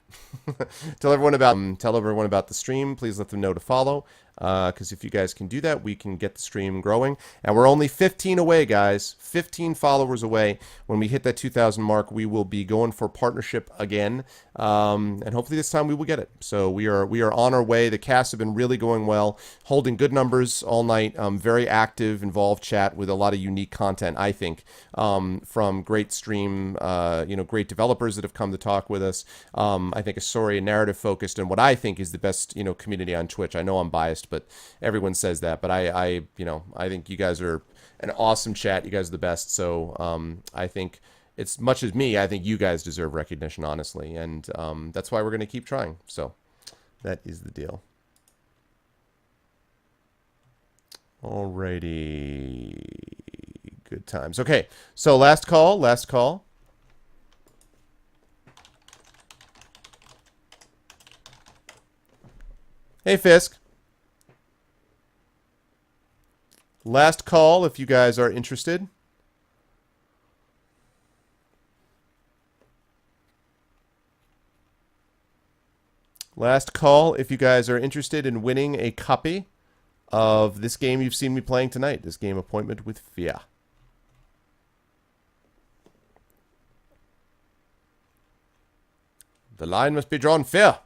Tell everyone about the stream. Please let them know to follow. Because if you guys can do that, we can get the stream growing. And we're only 15 away, guys. 15 followers away. When we hit that 2,000 mark, we will be going for partnership again. And hopefully this time we will get it. So we are on our way. The casts have been really going well, holding good numbers all night. Very active, involved chat with a lot of unique content, I think, from great stream, great developers that have come to talk with us. I think a story and narrative focused, and what I think is the best, community on Twitch. I know I'm biased, but everyone says that. But I think you guys are an awesome chat. You guys are the best. So I think, it's much as me, I think you guys deserve recognition, honestly, and that's why we're going to keep trying. So that is the deal. Alrighty, good times. Okay, so last call. Hey, Fisk. Last call if you guys are interested. Last call if you guys are interested in winning a copy of this game you've seen me playing tonight. This game, Appointment with F.E.A.R. The line must be drawn fair.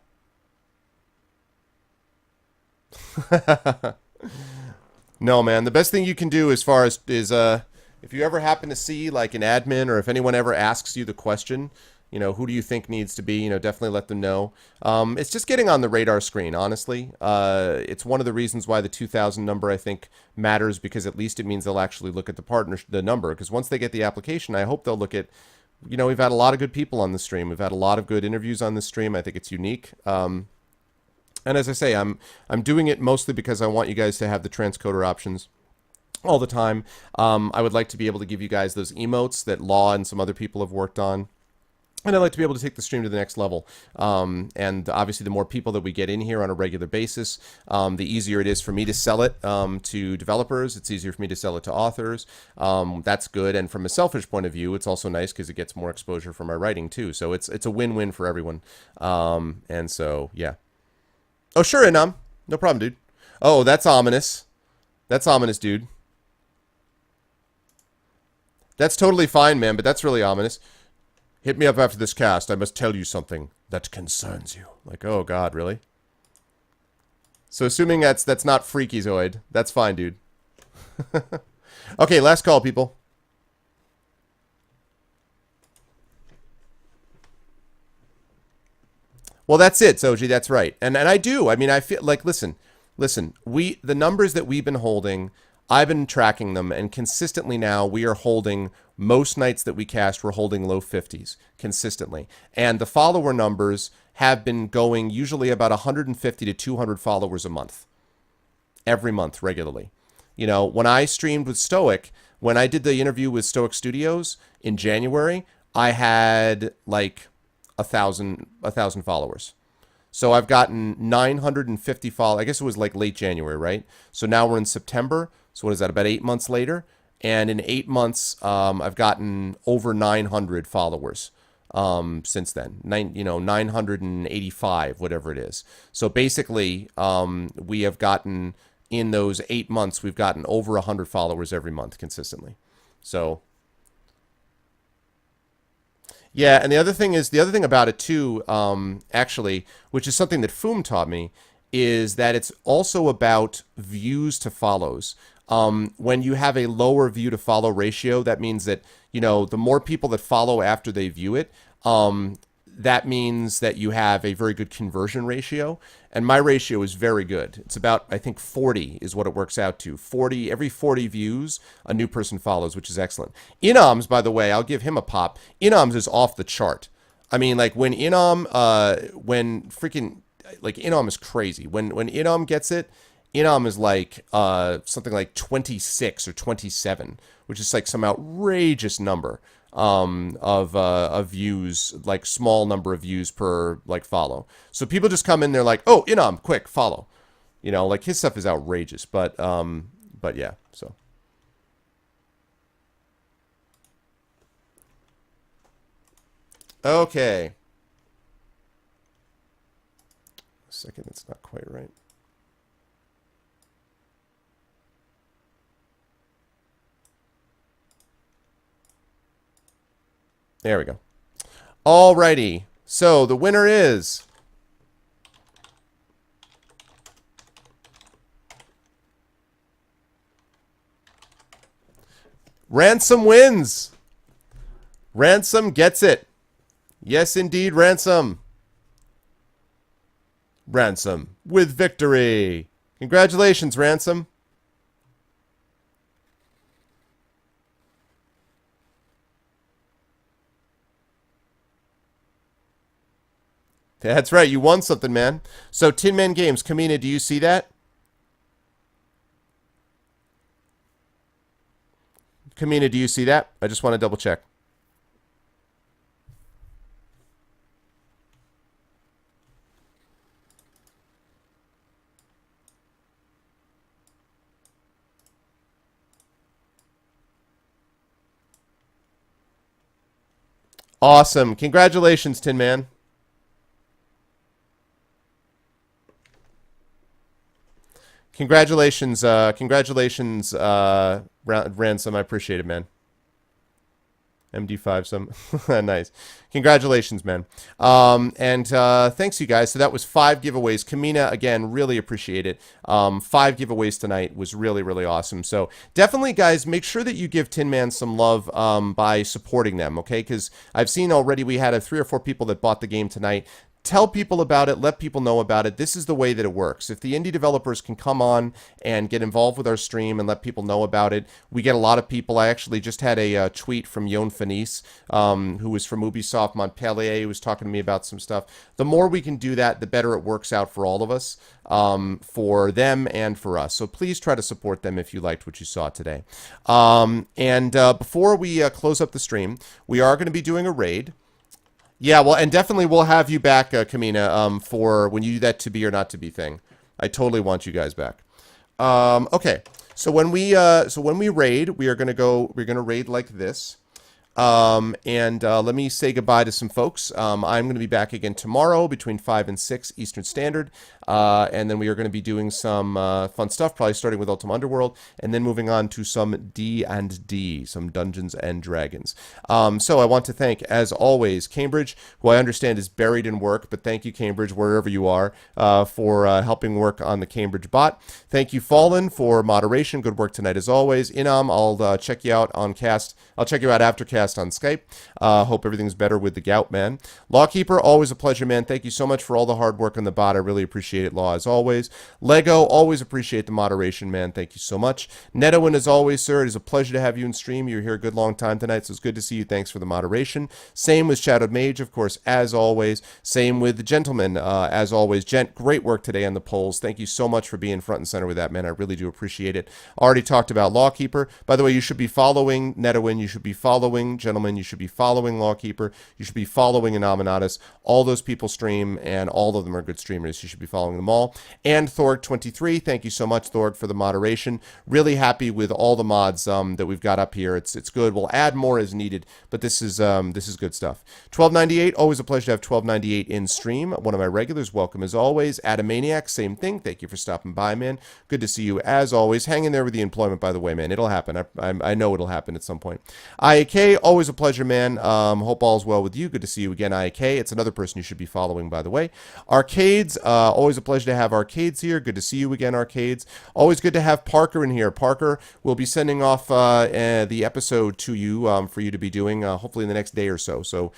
No, man. The best thing you can do as far as is if you ever happen to see like an admin, or if anyone ever asks you the question, who do you think needs to be, definitely let them know. It's just getting on the radar screen, honestly. It's one of the reasons why the 2,000 number, I think, matters, because at least it means they'll actually look at the number. Because once they get the application, I hope they'll look at, we've had a lot of good people on the stream. We've had a lot of good interviews on the stream. I think it's unique. And as I say, I'm doing it mostly because I want you guys to have the transcoder options all the time. I would like to be able to give you guys those emotes that Law and some other people have worked on. And I'd like to be able to take the stream to the next level. And obviously, the more people that we get in here on a regular basis, the easier it is for me to sell it to developers. It's easier for me to sell it to authors. That's good. And from a selfish point of view, it's also nice because it gets more exposure for my writing, too. So it's a win-win for everyone. And so, yeah. Oh, sure, Inam. No problem, dude. Oh, that's ominous. That's ominous, dude. That's totally fine, man, but that's really ominous. Hit me up after this cast. I must tell you something that concerns you. Like, oh, God, really? So assuming that's not Freakyzoid, that's fine, dude. Okay, last call, people. Well, that's it, Soji. That's right. And I do. I mean, I feel like listen. The numbers that we've been holding, I've been tracking them, and consistently now we are holding most nights that we cast. We're holding low 50s consistently, and the follower numbers have been going usually about 150 to 200 followers a month, every month regularly. You know, when I streamed with Stoic, when I did the interview with Stoic Studios in January, I had like a thousand followers. So I've gotten 950 followers. I guess it was like late January, right? So now we're in September. So what is that? About 8 months later, and in 8 months, I've gotten over 900 followers since then. 985, whatever it is. So basically, we have gotten in those 8 months, we've gotten over 100 followers every month consistently. So yeah, and the other thing about it too, actually, which is something that Foom taught me, is that it's also about views to follows. When you have a lower view to follow ratio, that means that, the more people that follow after they view it, that means that you have a very good conversion ratio. And my ratio is very good. It's about, I think, 40 is what it works out to. Every 40 views, a new person follows, which is excellent. Inams, by the way, I'll give him a pop. Inams is off the chart. I mean, like when Inam, Inam is crazy. When Inam gets it, Inam is like something like 26 or 27, which is like some outrageous number of views, like small number of views per like follow. So people just come in there like, oh, Inam, quick, follow. Like his stuff is outrageous, but yeah, so. Okay. A second, that's not quite right. There we go. Alrighty. So the winner is Ransom wins. Ransom gets it. Yes, indeed, Ransom. Ransom with victory. Congratulations, Ransom. That's right. You won something, man. So, Tin Man Games, Kamina, do you see that? Kamina, do you see that? I just want to double check. Awesome. Congratulations, Tin Man. Congratulations, Ransom. I appreciate it, man. MD5, some nice. Congratulations, man. And thanks, you guys. So that was 5 giveaways. Kamina, again, really appreciate it. 5 giveaways tonight was really, really awesome. So definitely, guys, make sure that you give Tin Man some love by supporting them, okay? Because I've seen already we had 3 or 4 people that bought the game tonight. Tell people about it. Let people know about it. This is the way that it works. If the indie developers can come on and get involved with our stream and let people know about it, we get a lot of people. I actually just had a tweet from Yon Finis, who was from Ubisoft Montpellier, who was talking to me about some stuff. The more we can do that, the better it works out for all of us, for them and for us. So please try to support them if you liked what you saw today. Before we close up the stream, we are going to be doing a raid. Yeah, well, and definitely we'll have you back, Kamina, for when you do that to be or not to be thing. I totally want you guys back. Okay, so when we raid, we're gonna raid like this. Let me say goodbye to some folks. I'm going to be back again tomorrow between 5 and 6 Eastern Standard. And then we are going to be doing some fun stuff, probably starting with Ultima Underworld, and then moving on to some D&D, some Dungeons and Dragons. So I want to thank, as always, Cambridge, who I understand is buried in work, but thank you, Cambridge, wherever you are, for helping work on the Cambridge bot. Thank you, Fallen, for moderation. Good work tonight, as always. Inam, I'll check you out on Cast. I'll check you out after Cast on Skype. Hope everything's better with the gout, man. Lawkeeper, always a pleasure, man. Thank you so much for all the hard work on the bot. I really appreciate it, Law, as always. Lego, always appreciate the moderation, man. Thank you so much. Netowin, as always, sir, it is a pleasure to have you in stream. You're here a good long time tonight, so it's good to see you. Thanks for the moderation. Same with Shadowed Mage, of course, as always. Same with the gentleman, as always. Gent, great work today on the polls. Thank you so much for being front and center with that, man. I really do appreciate it. Already talked about Lawkeeper. By the way, you should be following Netowin. You should be following Gentleman. You should be following Lawkeeper. You should be following Anominatus. All those people stream, and all of them are good streamers. You should be following them all. And Thorg23, thank you so much, Thorg, for the moderation. Really happy with all the mods that we've got up here. It's good. We'll add more as needed, but this is good stuff. 1298, always a pleasure to have 1298 in stream. One of my regulars, welcome as always. Adamaniac, same thing. Thank you for stopping by, man. Good to see you as always. Hang in there with the employment, by the way, man. It'll happen. I know it'll happen at some point. IAK, always a pleasure, man. Hope all's well with you. Good to see you again, IAK. It's another person you should be following, by the way. Arcades, always a pleasure to have Arcades here. Good to see you again, Arcades. Always good to have Parker in here. Parker will be sending off the episode to you for you to be doing, hopefully in the next day or so. So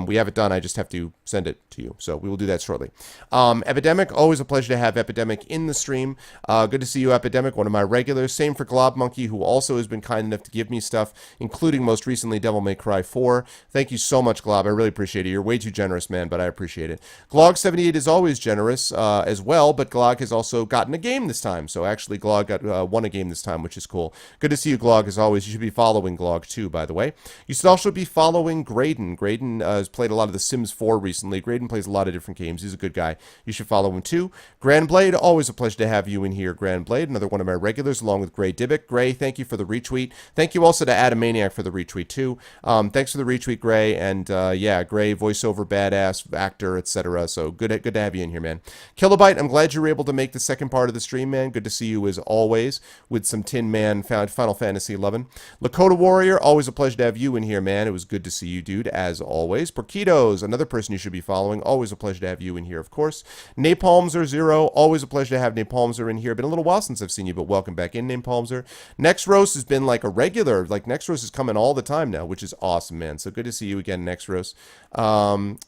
we have it done. I just have to send it to you. So we will do that shortly. Epidemic, always a pleasure to have Epidemic in the stream. Good to see you, Epidemic, one of my regulars. Same for Glob Monkey, who also has been kind enough to give me stuff, including most recently Devil May Cry 4. Thank you so much, Glob. I really appreciate it. You're way too generous, man, but I appreciate it. Glog78 is always generous as well, but Glog has also gotten a game this time. So actually, Glog won a game this time, which is cool. Good to see you, Glog, as always. You should be following Glog, too, by the way. You should also be following Graydon. Graydon has played a lot of The Sims 4 recently. Graydon plays a lot of different games. He's a good guy. You should follow him, too. Grand Blade, always a pleasure to have you in here, Grand Blade. Another one of my regulars, along with Gray Dibbick. Gray, thank you for the retweet. Thank you also to Adamaniac for the retweet, too. Thanks for the retweet, Gray. And, yeah, Gray, voiceover, badass, actor, etc. So good to have you in here, man. Kilobyte, I'm glad you were able to make the second part of the stream, man. Good to see you, as always, with some Tin Man Final Fantasy 11. Lakota Warrior, always a pleasure to have you in here, man. It was good to see you, dude, as always. Porquitos, another person you should be following. Always a pleasure to have you in here, of course. Napalmzer Zero, always a pleasure to have Napalmzer in here. Been a little while since I've seen you, but welcome back in, Napalmzer. Nexros has been like a regular. Like, Nexros is coming all the time now, which is awesome, man. So good to see you again, Nexros.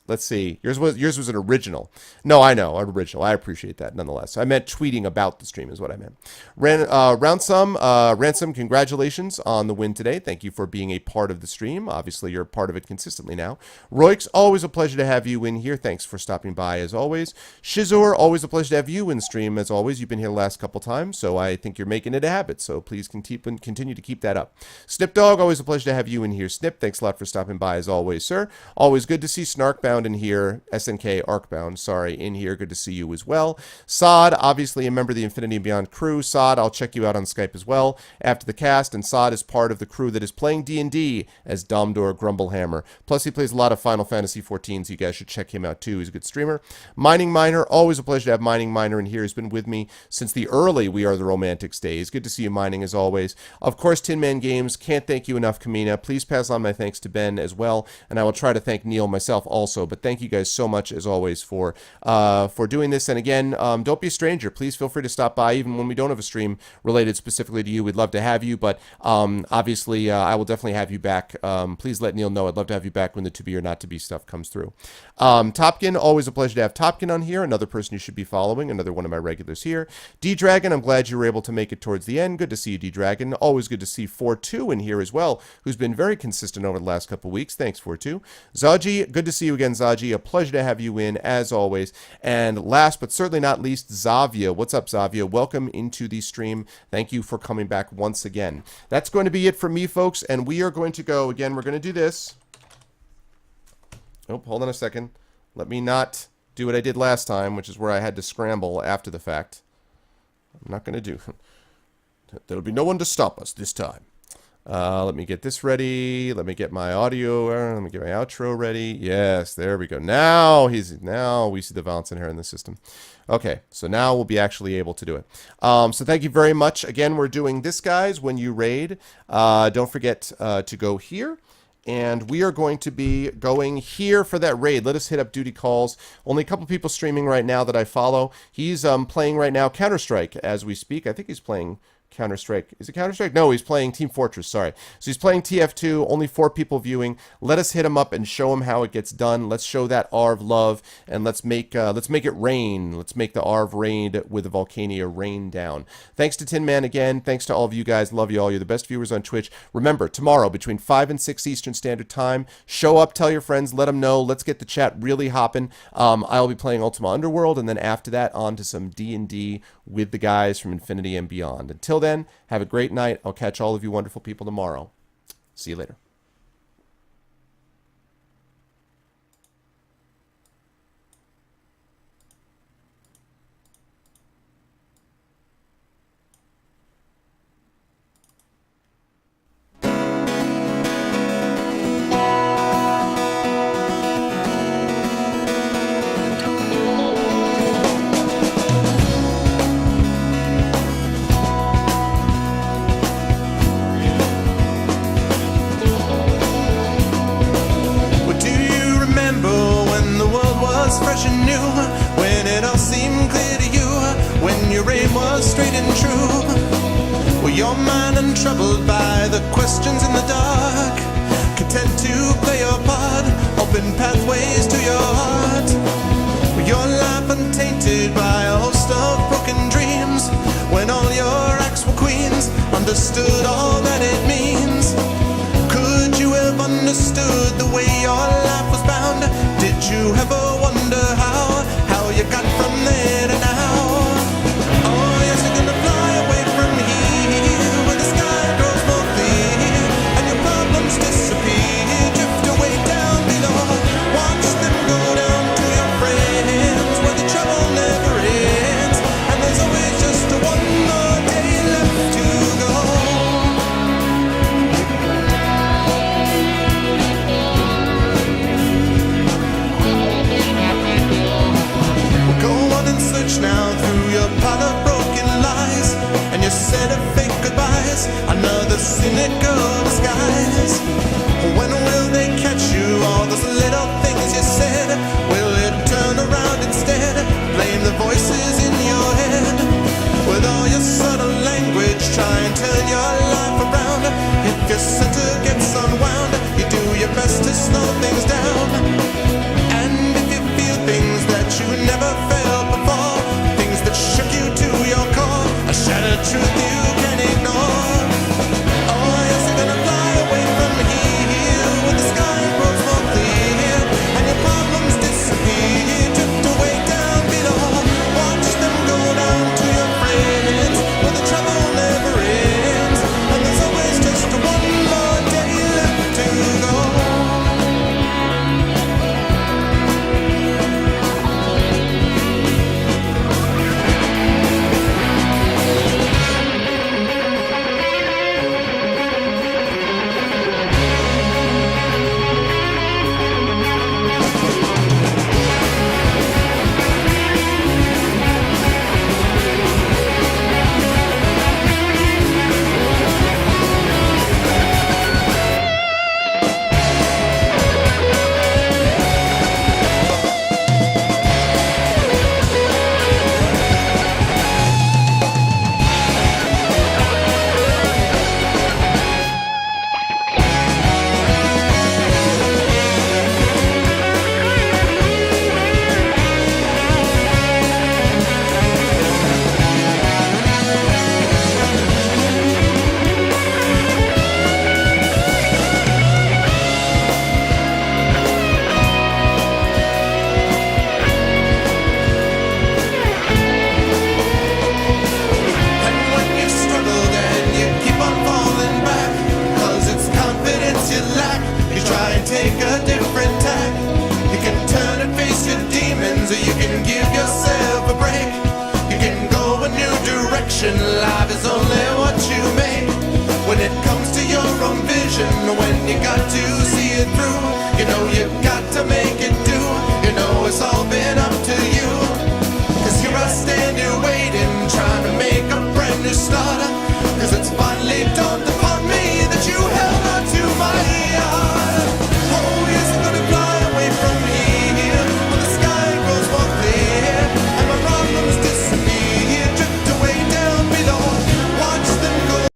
Let's see. Yours was an original. No, I know, an original. I appreciate that nonetheless. I meant tweeting about the stream is what I meant. Ransom, congratulations on the win today. Thank you for being a part of the stream. Obviously, you're a part of it consistently now. Roix, always a pleasure to have you in here. Thanks for stopping by as always. Shizor, always a pleasure to have you in stream as always. You've been here the last couple times, so I think you're making it a habit. So please continue to keep that up. Snip Dog, always a pleasure to have you in here. Snip, thanks a lot for stopping by as always, sir. Always good to see Snarkbound in here. SNK Arkbound, sorry, in here. Good to see you as well. Sod, obviously a member of the Infinity and Beyond crew. Sod, I'll check you out on Skype as well after the cast. And Sod is part of the crew that is playing D&D as Domdor Grumblehammer. Plus, he plays a lot of Final Fantasy 14, so you guys should check him out too. He's a good streamer. Mining Miner, always a pleasure to have Mining Miner in here. He's been with me since the early We Are the Romantics days. Good to see you, Mining, as always. Of course, Tin Man Games, can't thank you enough, Kamina. Please pass on my thanks to Ben as well, and I will try to thank Neil myself also. But thank you guys so much, as always, for doing this. And again, don't be a stranger. Please feel free to stop by, even when we don't have a stream related specifically to you. We'd love to have you, but obviously, I will definitely have you back. Please let Neil know. I'd love to have you back when the to be or not to be stuff comes through. Topkin, always a pleasure to have Topkin on here. Another person you should be following. Another one of my regulars here. D-Dragon, I'm glad you were able to make it towards the end. Good to see you, D-Dragon. Always good to see 4-2 in here as well, who's been very consistent over the last couple weeks. Thanks, 4-2. Zaji, good to see you again, Zaji. A pleasure to have you in, as always. And last but certainly not least, Zavia. What's up, Zavia? Welcome into the stream. Thank you for coming back once again. That's going to be it for me, folks, and we are going to go, again, we're going to do this. Oh, hold on a second. Let me not do what I did last time, which is where I had to scramble after the fact. I'm not going to do. There'll be no one to stop us this time. Let me get this ready. Let me get my audio. Let me get my outro ready. Yes, there we go. Now we see the Vincent here in the system. Okay, so now we'll be actually able to do it. So thank you very much. Again, we're doing this, guys, when you raid. Don't forget to go here. And we are going to be going here for that raid. Let us hit up duty calls. Only a couple people streaming right now that I follow. He's playing right now Counter-Strike as we speak. I think he's playing Counter-Strike. Is it Counter-Strike? No, he's playing Team Fortress, sorry. So he's playing TF2, only 4 people viewing. Let us hit him up and show him how it gets done. Let's show that ARV love, and let's make it rain. Let's make the ARV raid with the Volcania rain down. Thanks to Tin Man again. Thanks to all of you guys. Love you all. You're the best viewers on Twitch. Remember, tomorrow between 5 and 6 Eastern Standard Time, show up, tell your friends, let them know. Let's get the chat really hopping. I'll be playing Ultima Underworld, and then after that, on to some D&D with the guys from Infinity and Beyond. Until then, have a great night. I'll catch all of you wonderful people tomorrow. See you later. Fresh and new, when it all seemed clear to you, when your aim was straight and true. Were your mind untroubled by the questions in the dark, content to play your part, open pathways to your heart? Were your life untainted by a host of broken dreams, when all your acts were queens, understood all that it means? Could you have understood the way your life was bound? Did you ever wonder how you got from there to now? Oh yes, you're gonna fly away from here, where the sky grows more clear, and your problems disappear, drift away down below. Watch them go down to your friends, where the trouble never ends, and there's always just one more day left to go. Search now through your pile of broken lies, and your set of fake goodbyes, another cynical disguise. When will they catch you? All those little things you said, will it turn around instead? Blame the voices in your head. With all your subtle language, try and turn your life around. If your center gets unwound, you do your best to slow things down. And if you feel things that you never felt before, things that shook you to your core, a shattered truth you can ignore. Oh yes, you're gonna fly away from here, where the sky grows more clear, and your problems disappear, drift away down below. Watch them go down to your friends, where the trouble never ends, and there's always just one more day left to go. Life is only what you make. When it comes to your when you got to see it through, you know you got to make it do. You know it's all been up to you. 'Cause here I stand here waiting, trying to make a brand new start. 'Cause it's finally